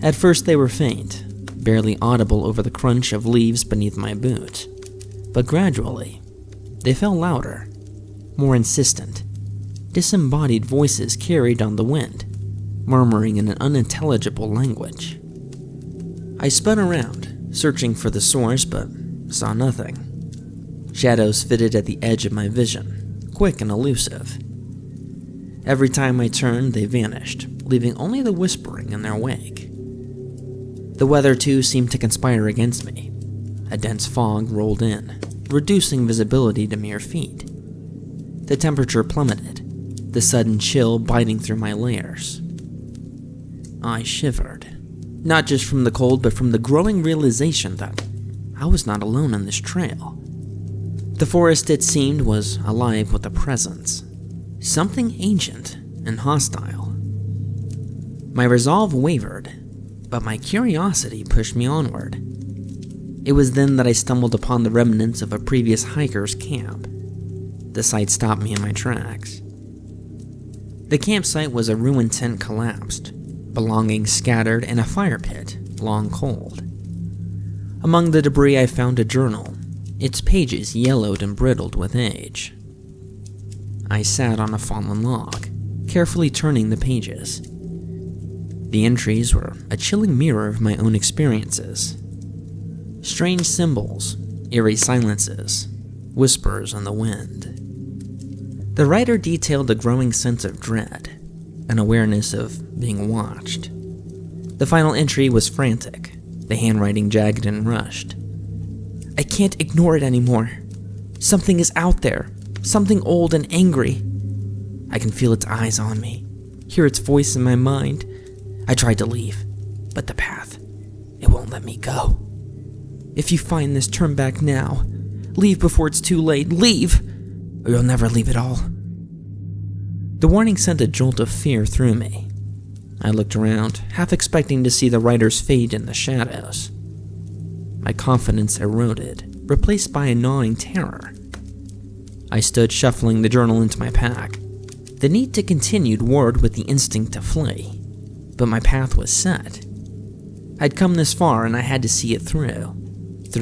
At first they were faint, barely audible over the crunch of leaves beneath my boots, but gradually, they fell louder, more insistent. Disembodied voices carried on the wind, murmuring in an unintelligible language. I spun around, searching for the source, but saw nothing. Shadows fitted at the edge of my vision, quick and elusive. Every time I turned, they vanished, leaving only the whispering in their wake. The weather, too, seemed to conspire against me. A dense fog rolled in, reducing visibility to mere feet. The temperature plummeted, the sudden chill biting through my layers. I shivered, not just from the cold, but from the growing realization that I was not alone on this trail. The forest, it seemed, was alive with a presence, something ancient and hostile. My resolve wavered, but my curiosity pushed me onward. It was then that I stumbled upon the remnants of a previous hiker's camp. The sight stopped me in my tracks. The campsite was a ruined tent collapsed, belongings scattered in a fire pit, long cold. Among the debris I found a journal, its pages yellowed and brittled with age. I sat on a fallen log, carefully turning the pages. The entries were a chilling mirror of my own experiences. Strange symbols, eerie silences, whispers on the wind. The writer detailed a growing sense of dread, an awareness of being watched. The final entry was frantic, the handwriting jagged and rushed. I can't ignore it anymore. Something is out there, something old and angry. I can feel its eyes on me, hear its voice in my mind. I tried to leave, but the path, it won't let me go. If you find this, turn back now. Leave before it's too late. Leave, or you'll never leave at all. The warning sent a jolt of fear through me. I looked around, half expecting to see the writer's fate in the shadows. My confidence eroded, replaced by a gnawing terror. I stood shuffling the journal into my pack. The need to continue warred with the instinct to flee. But my path was set. I'd come this far and I had to see it through.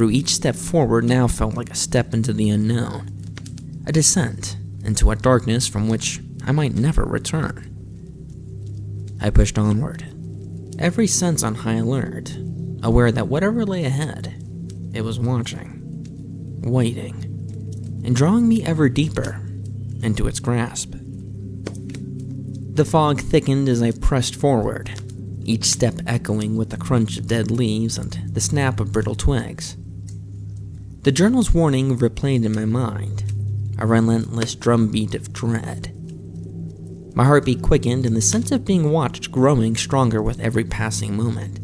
Each step forward now felt like a step into the unknown, a descent into a darkness from which I might never return. I pushed onward, every sense on high alert, aware that whatever lay ahead, it was watching, waiting, and drawing me ever deeper into its grasp. The fog thickened as I pressed forward, each step echoing with the crunch of dead leaves and the snap of brittle twigs. The journal's warning replayed in my mind, a relentless drumbeat of dread. My heartbeat quickened and the sense of being watched growing stronger with every passing moment.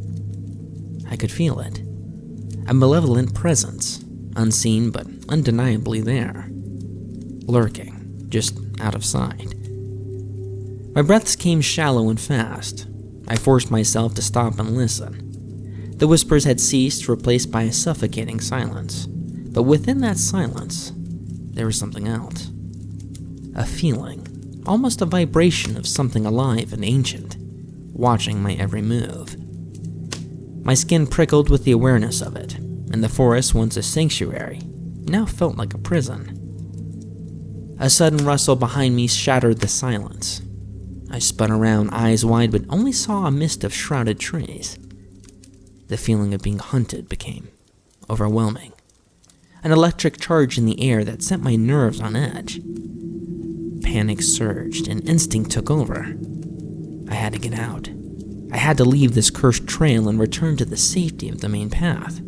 I could feel it, a malevolent presence, unseen but undeniably there, lurking, just out of sight. My breaths came shallow and fast. I forced myself to stop and listen. The whispers had ceased, replaced by a suffocating silence. But within that silence, there was something else. A feeling, almost a vibration of something alive and ancient, watching my every move. My skin prickled with the awareness of it, and the forest, once a sanctuary, now felt like a prison. A sudden rustle behind me shattered the silence. I spun around, eyes wide, but only saw a mist of shrouded trees. The feeling of being hunted became overwhelming. An electric charge in the air that sent my nerves on edge. Panic surged and instinct took over. I had to get out. I had to leave this cursed trail and return to the safety of the main path.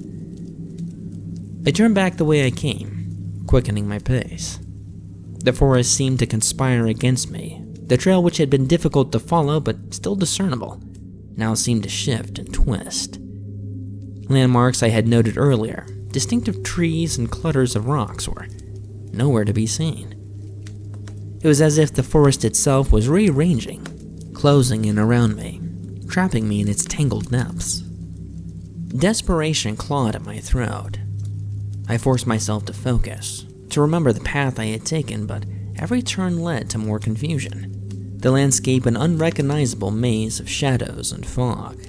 I turned back the way I came, quickening my pace. The forest seemed to conspire against me. The trail, which had been difficult to follow but still discernible, now seemed to shift and twist. Landmarks I had noted earlier, distinctive trees and clutters of rocks, were nowhere to be seen. It was as if the forest itself was rearranging, closing in around me, trapping me in its tangled depths. Desperation clawed at my throat. I forced myself to focus, to remember the path I had taken, but every turn led to more confusion. The landscape an unrecognizable maze of shadows and fog.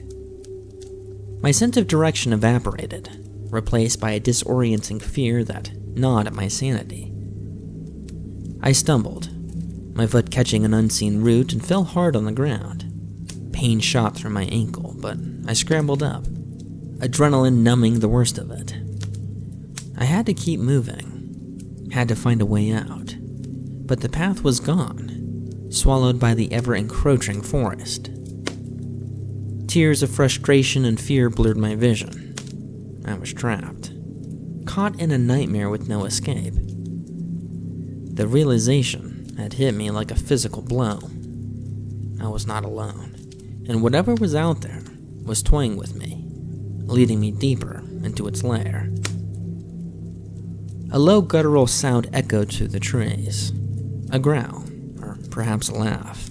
My sense of direction evaporated, replaced by a disorienting fear that gnawed at my sanity. I stumbled, my foot catching an unseen root, and fell hard on the ground. Pain shot through my ankle, but I scrambled up, adrenaline numbing the worst of it. I had to keep moving, had to find a way out, but the path was gone, swallowed by the ever-encroaching forest. Tears of frustration and fear blurred my vision. I was trapped, caught in a nightmare with no escape. The realization had hit me like a physical blow. I was not alone, and whatever was out there was toying with me, leading me deeper into its lair. A low guttural sound echoed through the trees, a growl, or perhaps a laugh.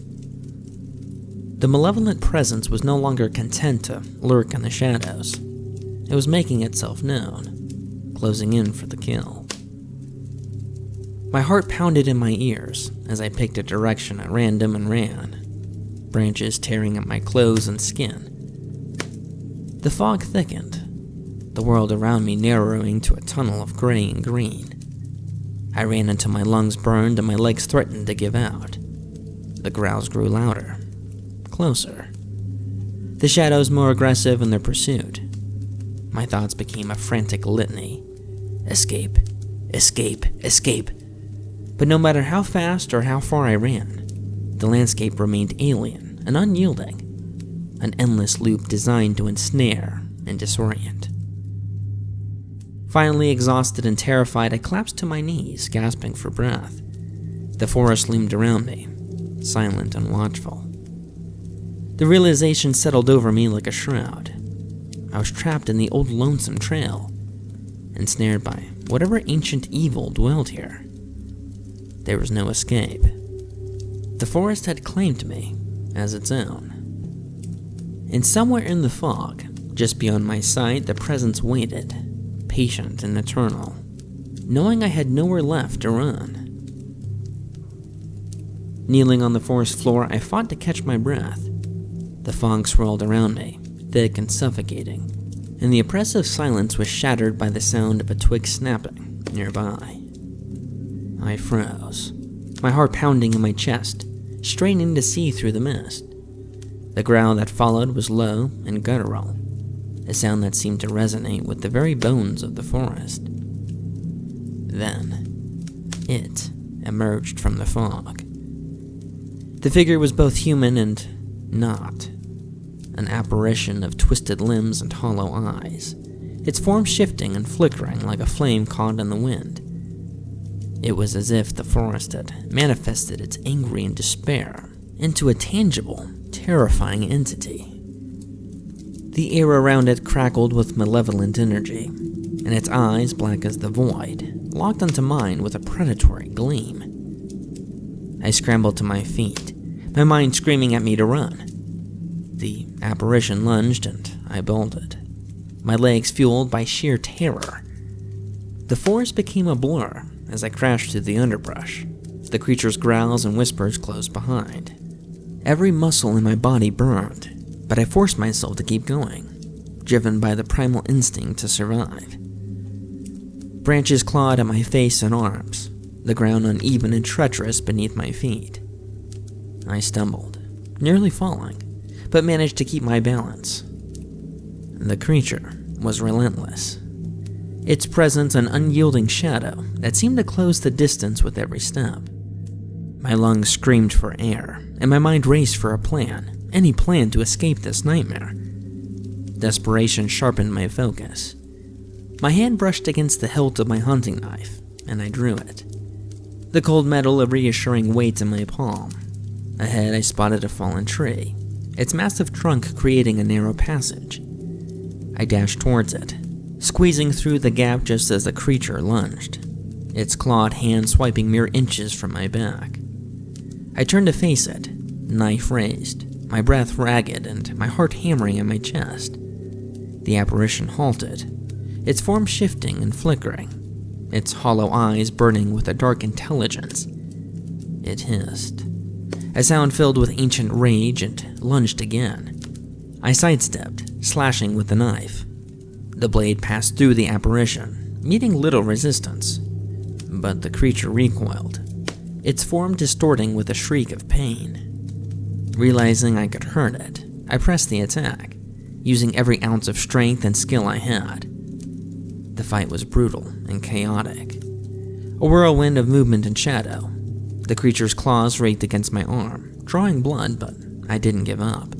The malevolent presence was no longer content to lurk in the shadows. It was making itself known, closing in for the kill. My heart pounded in my ears as I picked a direction at random and ran, branches tearing at my clothes and skin. The fog thickened, the world around me narrowing to a tunnel of gray and green. I ran until my lungs burned and my legs threatened to give out. The growls grew louder, closer. The shadows more aggressive in their pursuit. My thoughts became a frantic litany. Escape, escape, escape. But no matter how fast or how far I ran, the landscape remained alien and unyielding, an endless loop designed to ensnare and disorient. Finally, exhausted and terrified, I collapsed to my knees, gasping for breath. The forest loomed around me, silent and watchful. The realization settled over me like a shroud. I was trapped in the old lonesome trail, ensnared by whatever ancient evil dwelled here. There was no escape. The forest had claimed me as its own. And somewhere in the fog, just beyond my sight, the presence waited, patient and eternal, knowing I had nowhere left to run. Kneeling on the forest floor, I fought to catch my breath. The fog swirled around me, thick and suffocating, and the oppressive silence was shattered by the sound of a twig snapping nearby. I froze, my heart pounding in my chest, straining to see through the mist. The growl that followed was low and guttural, a sound that seemed to resonate with the very bones of the forest. Then, it emerged from the fog. The figure was both human and not, an apparition of twisted limbs and hollow eyes, its form shifting and flickering like a flame caught in the wind. It was as if the forest had manifested its anger and despair into a tangible, terrifying entity. The air around it crackled with malevolent energy, and its eyes, black as the void, locked onto mine with a predatory gleam. I scrambled to my feet, my mind screaming at me to run. The apparition lunged and I bolted, my legs fueled by sheer terror. The forest became a blur as I crashed through the underbrush, the creature's growls and whispers close behind. Every muscle in my body burned, but I forced myself to keep going, driven by the primal instinct to survive. Branches clawed at my face and arms, the ground uneven and treacherous beneath my feet. I stumbled, nearly falling, but managed to keep my balance. The creature was relentless, its presence an unyielding shadow that seemed to close the distance with every step. My lungs screamed for air, and my mind raced for a plan, any plan to escape this nightmare. Desperation sharpened my focus. My hand brushed against the hilt of my hunting knife, and I drew it. The cold metal a reassuring weight in my palm. Ahead, I spotted a fallen tree, its massive trunk creating a narrow passage. I dashed towards it, squeezing through the gap just as the creature lunged, its clawed hand swiping mere inches from my back. I turned to face it, knife raised, my breath ragged and my heart hammering in my chest. The apparition halted, its form shifting and flickering, its hollow eyes burning with a dark intelligence. It hissed, a sound filled with ancient rage, and lunged again. I sidestepped, slashing with the knife. The blade passed through the apparition, meeting little resistance, but the creature recoiled, its form distorting with a shriek of pain. Realizing I could hurt it, I pressed the attack, using every ounce of strength and skill I had. The fight was brutal and chaotic, a whirlwind of movement and shadow. The creature's claws raked against my arm, drawing blood, but I didn't give up.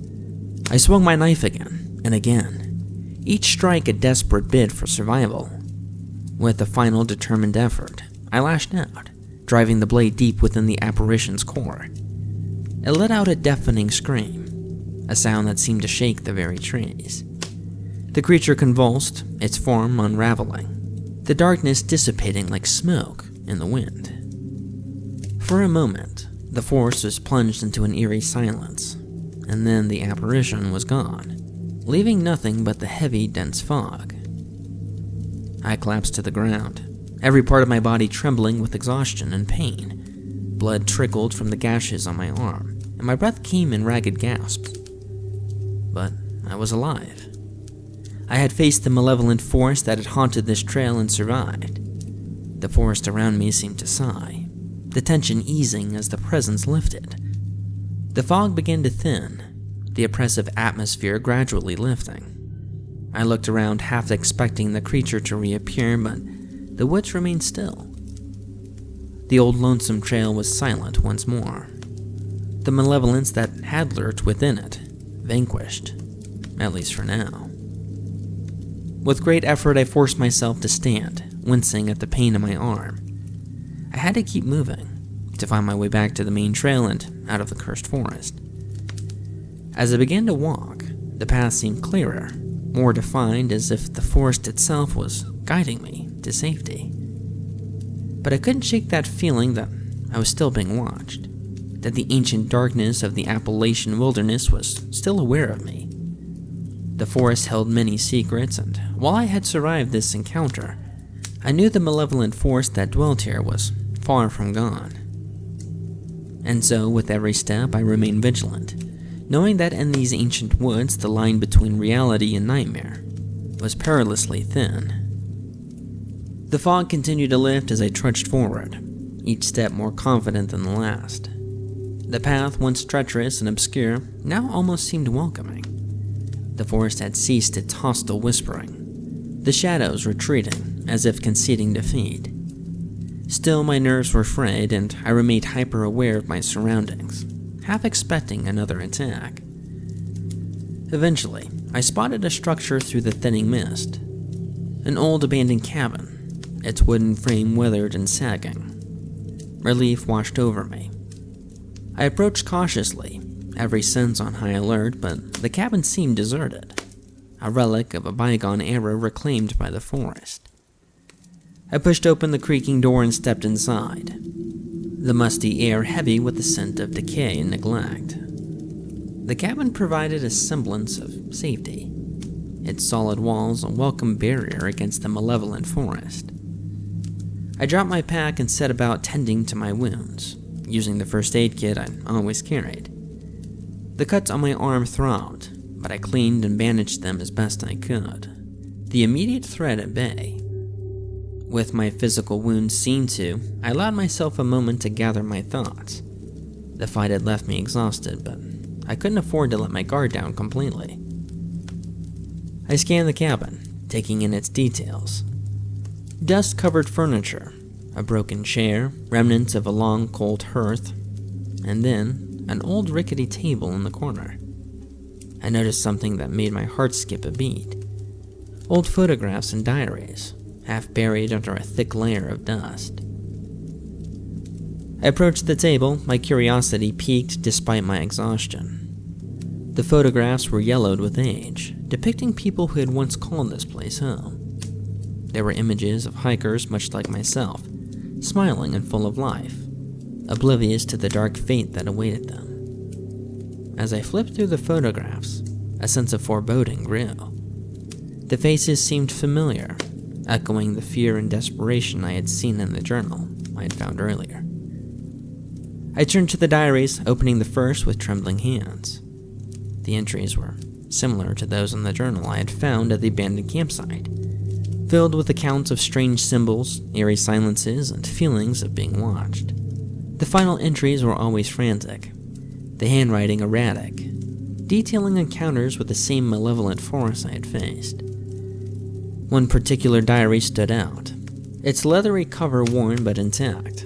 I swung my knife again and again, each strike a desperate bid for survival. With a final determined effort, I lashed out, driving the blade deep within the apparition's core. It let out a deafening scream, a sound that seemed to shake the very trees. The creature convulsed, its form unraveling, the darkness dissipating like smoke in the wind. For a moment, the forest was plunged into an eerie silence, and then the apparition was gone, leaving nothing but the heavy, dense fog. I collapsed to the ground, every part of my body trembling with exhaustion and pain. Blood trickled from the gashes on my arm, and my breath came in ragged gasps. But I was alive. I had faced the malevolent force that had haunted this trail and survived. The forest around me seemed to sigh, the tension easing as the presence lifted. The fog began to thin, the oppressive atmosphere gradually lifting. I looked around, half expecting the creature to reappear, but the woods remained still. The old lonesome trail was silent once more. The malevolence that had lurked within it, vanquished, at least for now. With great effort, I forced myself to stand, wincing at the pain in my arm. I had to keep moving, to find my way back to the main trail and out of the cursed forest. As I began to walk, the path seemed clearer, more defined, as if the forest itself was guiding me to safety. But I couldn't shake that feeling that I was still being watched, that the ancient darkness of the Appalachian wilderness was still aware of me. The forest held many secrets, and while I had survived this encounter, I knew the malevolent force that dwelt here was far from gone. And so, with every step, I remained vigilant, knowing that in these ancient woods, the line between reality and nightmare was perilously thin. The fog continued to lift as I trudged forward, each step more confident than the last. The path, once treacherous and obscure, now almost seemed welcoming. The forest had ceased its hostile whispering, the shadows retreating as if conceding defeat. Still, my nerves were frayed, and I remained hyper-aware of my surroundings, half expecting another attack. Eventually, I spotted a structure through the thinning mist. An old abandoned cabin, its wooden frame weathered and sagging. Relief washed over me. I approached cautiously, every sense on high alert, but the cabin seemed deserted, a relic of a bygone era reclaimed by the forest. I pushed open the creaking door and stepped inside, the musty air heavy with the scent of decay and neglect. The cabin provided a semblance of safety, its solid walls a welcome barrier against the malevolent forest. I dropped my pack and set about tending to my wounds, using the first aid kit I always carried. The cuts on my arm throbbed, but I cleaned and bandaged them as best I could, the immediate threat at bay. With my physical wounds seen to, I allowed myself a moment to gather my thoughts. The fight had left me exhausted, but I couldn't afford to let my guard down completely. I scanned the cabin, taking in its details. Dust-covered furniture, a broken chair, remnants of a long, cold hearth, and then an old rickety table in the corner. I noticed something that made my heart skip a beat. Old photographs and diaries, half buried under a thick layer of dust. I approached the table, my curiosity piqued despite my exhaustion. The photographs were yellowed with age, depicting people who had once called this place home. There were images of hikers much like myself, smiling and full of life, oblivious to the dark fate that awaited them. As I flipped through the photographs, a sense of foreboding grew. The faces seemed familiar, echoing the fear and desperation I had seen in the journal I had found earlier. I turned to the diaries, opening the first with trembling hands. The entries were similar to those in the journal I had found at the abandoned campsite, filled with accounts of strange symbols, eerie silences, and feelings of being watched. The final entries were always frantic, the handwriting erratic, detailing encounters with the same malevolent force I had faced. One particular diary stood out, its leathery cover worn but intact.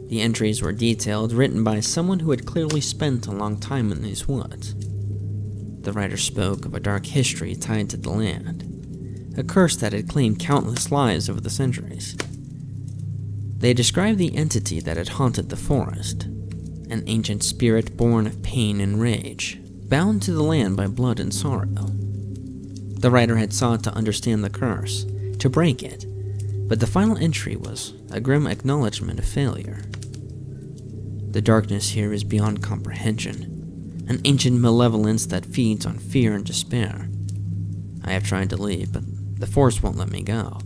The entries were detailed, written by someone who had clearly spent a long time in these woods. The writer spoke of a dark history tied to the land, a curse that had claimed countless lives over the centuries. They described the entity that had haunted the forest, an ancient spirit born of pain and rage, bound to the land by blood and sorrow. The writer had sought to understand the curse, to break it, but the final entry was a grim acknowledgement of failure. The darkness here is beyond comprehension, an ancient malevolence that feeds on fear and despair. I have tried to leave, but the force won't let me go.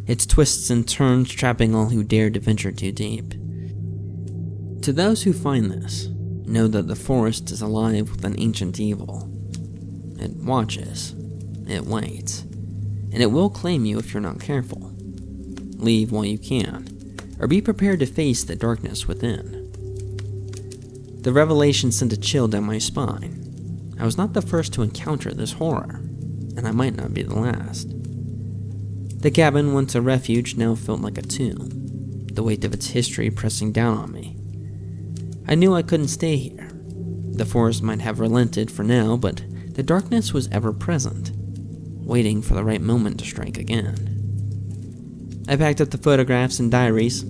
Its twists and turns trapping all who dare to venture too deep. To those who find this, know that the forest is alive with an ancient evil. It watches, it waits, and it will claim you if you're not careful. Leave while you can, or be prepared to face the darkness within. The revelation sent a chill down my spine. I was not the first to encounter this horror, and I might not be the last. The cabin, once a refuge, now felt like a tomb, the weight of its history pressing down on me. I knew I couldn't stay here. The forest might have relented for now, but the darkness was ever present, waiting for the right moment to strike again. I packed up the photographs and diaries,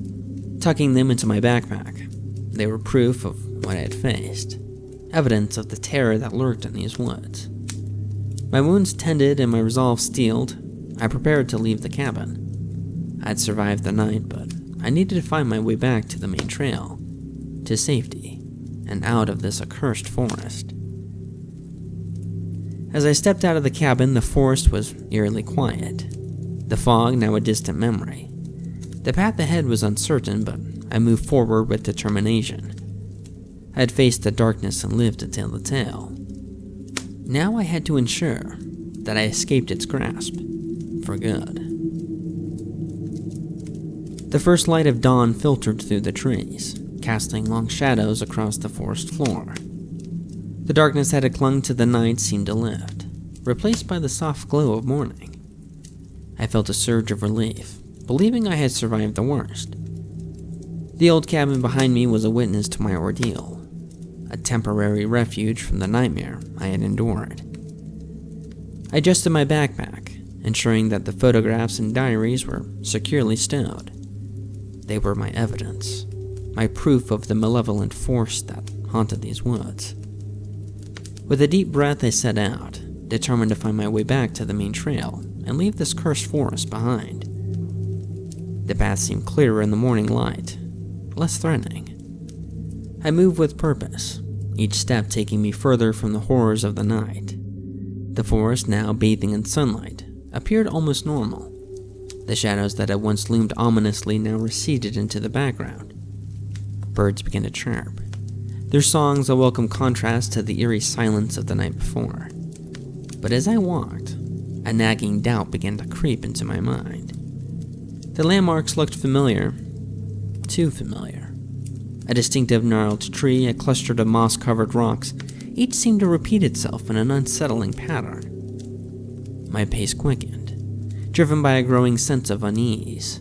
tucking them into my backpack. They were proof of what I had faced, evidence of the terror that lurked in these woods. My wounds tended and my resolve steeled, I prepared to leave the cabin. I'd survived the night, but I needed to find my way back to the main trail, to safety, and out of this accursed forest. As I stepped out of the cabin, the forest was eerily quiet, the fog now a distant memory. The path ahead was uncertain, but I moved forward with determination. I had faced the darkness and lived to tell the tale. Now I had to ensure that I escaped its grasp, for good. The first light of dawn filtered through the trees, casting long shadows across the forest floor. The darkness that had clung to the night seemed to lift, replaced by the soft glow of morning. I felt a surge of relief, believing I had survived the worst. The old cabin behind me was a witness to my ordeal, a temporary refuge from the nightmare I had endured. I adjusted my backpack, ensuring that the photographs and diaries were securely stowed. They were my evidence, my proof of the malevolent force that haunted these woods. With a deep breath, I set out, determined to find my way back to the main trail and leave this cursed forest behind. The path seemed clearer in the morning light, less threatening. I moved with purpose, each step taking me further from the horrors of the night. The forest, now bathing in sunlight, appeared almost normal. The shadows that had once loomed ominously now receded into the background. Birds began to chirp, their songs a welcome contrast to the eerie silence of the night before. But as I walked, a nagging doubt began to creep into my mind. The landmarks looked familiar, too familiar. A distinctive gnarled tree, a cluster of moss-covered rocks, each seemed to repeat itself in an unsettling pattern. My pace quickened, driven by a growing sense of unease.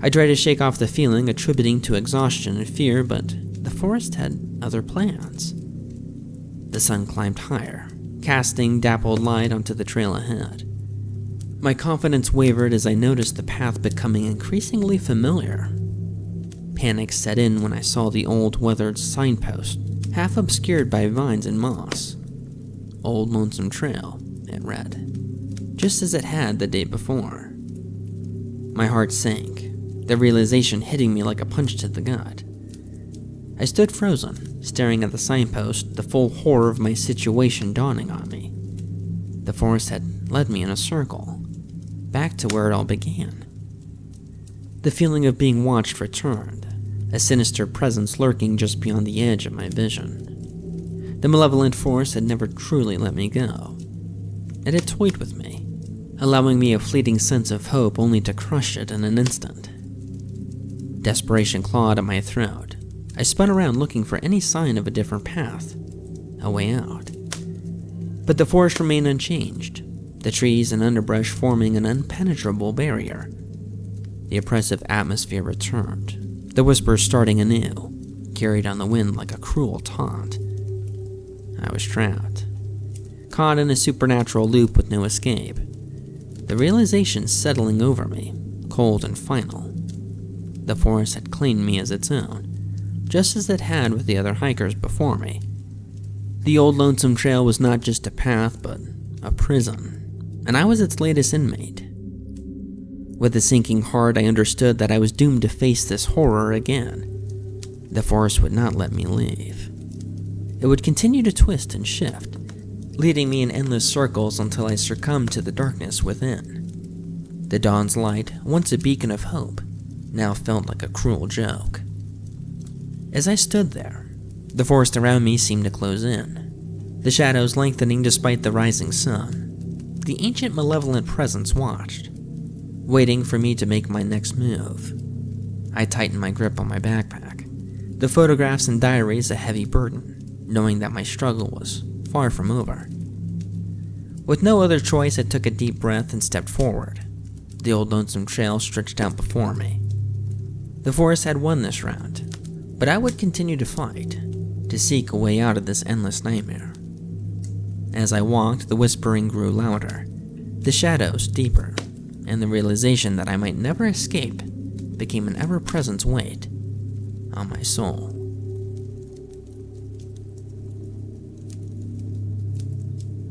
I tried to shake off the feeling, attributing to exhaustion and fear, but the forest had other plans. The sun climbed higher, casting dappled light onto the trail ahead. My confidence wavered as I noticed the path becoming increasingly familiar. Panic set in when I saw the old, weathered signpost, half obscured by vines and moss. "Old Lonesome Trail," it read, just as it had the day before. My heart sank, the realization hitting me like a punch to the gut. I stood frozen, staring at the signpost, the full horror of my situation dawning on me. The forest had led me in a circle, back to where it all began. The feeling of being watched returned, a sinister presence lurking just beyond the edge of my vision. The malevolent force had never truly let me go. It had toyed with me, allowing me a fleeting sense of hope only to crush it in an instant. Desperation clawed at my throat. I spun around looking for any sign of a different path, a way out. But the forest remained unchanged, the trees and underbrush forming an impenetrable barrier. The oppressive atmosphere returned, the whispers starting anew, carried on the wind like a cruel taunt. I was trapped, caught in a supernatural loop with no escape. The realization settling over me, cold and final. The forest had claimed me as its own, just as it had with the other hikers before me. The old Lonesome Trail was not just a path, but a prison, and I was its latest inmate. With a sinking heart, I understood that I was doomed to face this horror again. The forest would not let me leave. It would continue to twist and shift, leading me in endless circles until I succumbed to the darkness within. The dawn's light, once a beacon of hope, now felt like a cruel joke. As I stood there, the forest around me seemed to close in, the shadows lengthening despite the rising sun. The ancient malevolent presence watched, waiting for me to make my next move. I tightened my grip on my backpack, the photographs and diaries a heavy burden, knowing that my struggle was far from over. With no other choice, I took a deep breath and stepped forward. The old Lonesome Trail stretched out before me. The forest had won this round, but I would continue to fight, to seek a way out of this endless nightmare. As I walked, the whispering grew louder, the shadows deeper, and the realization that I might never escape became an ever-present weight on my soul.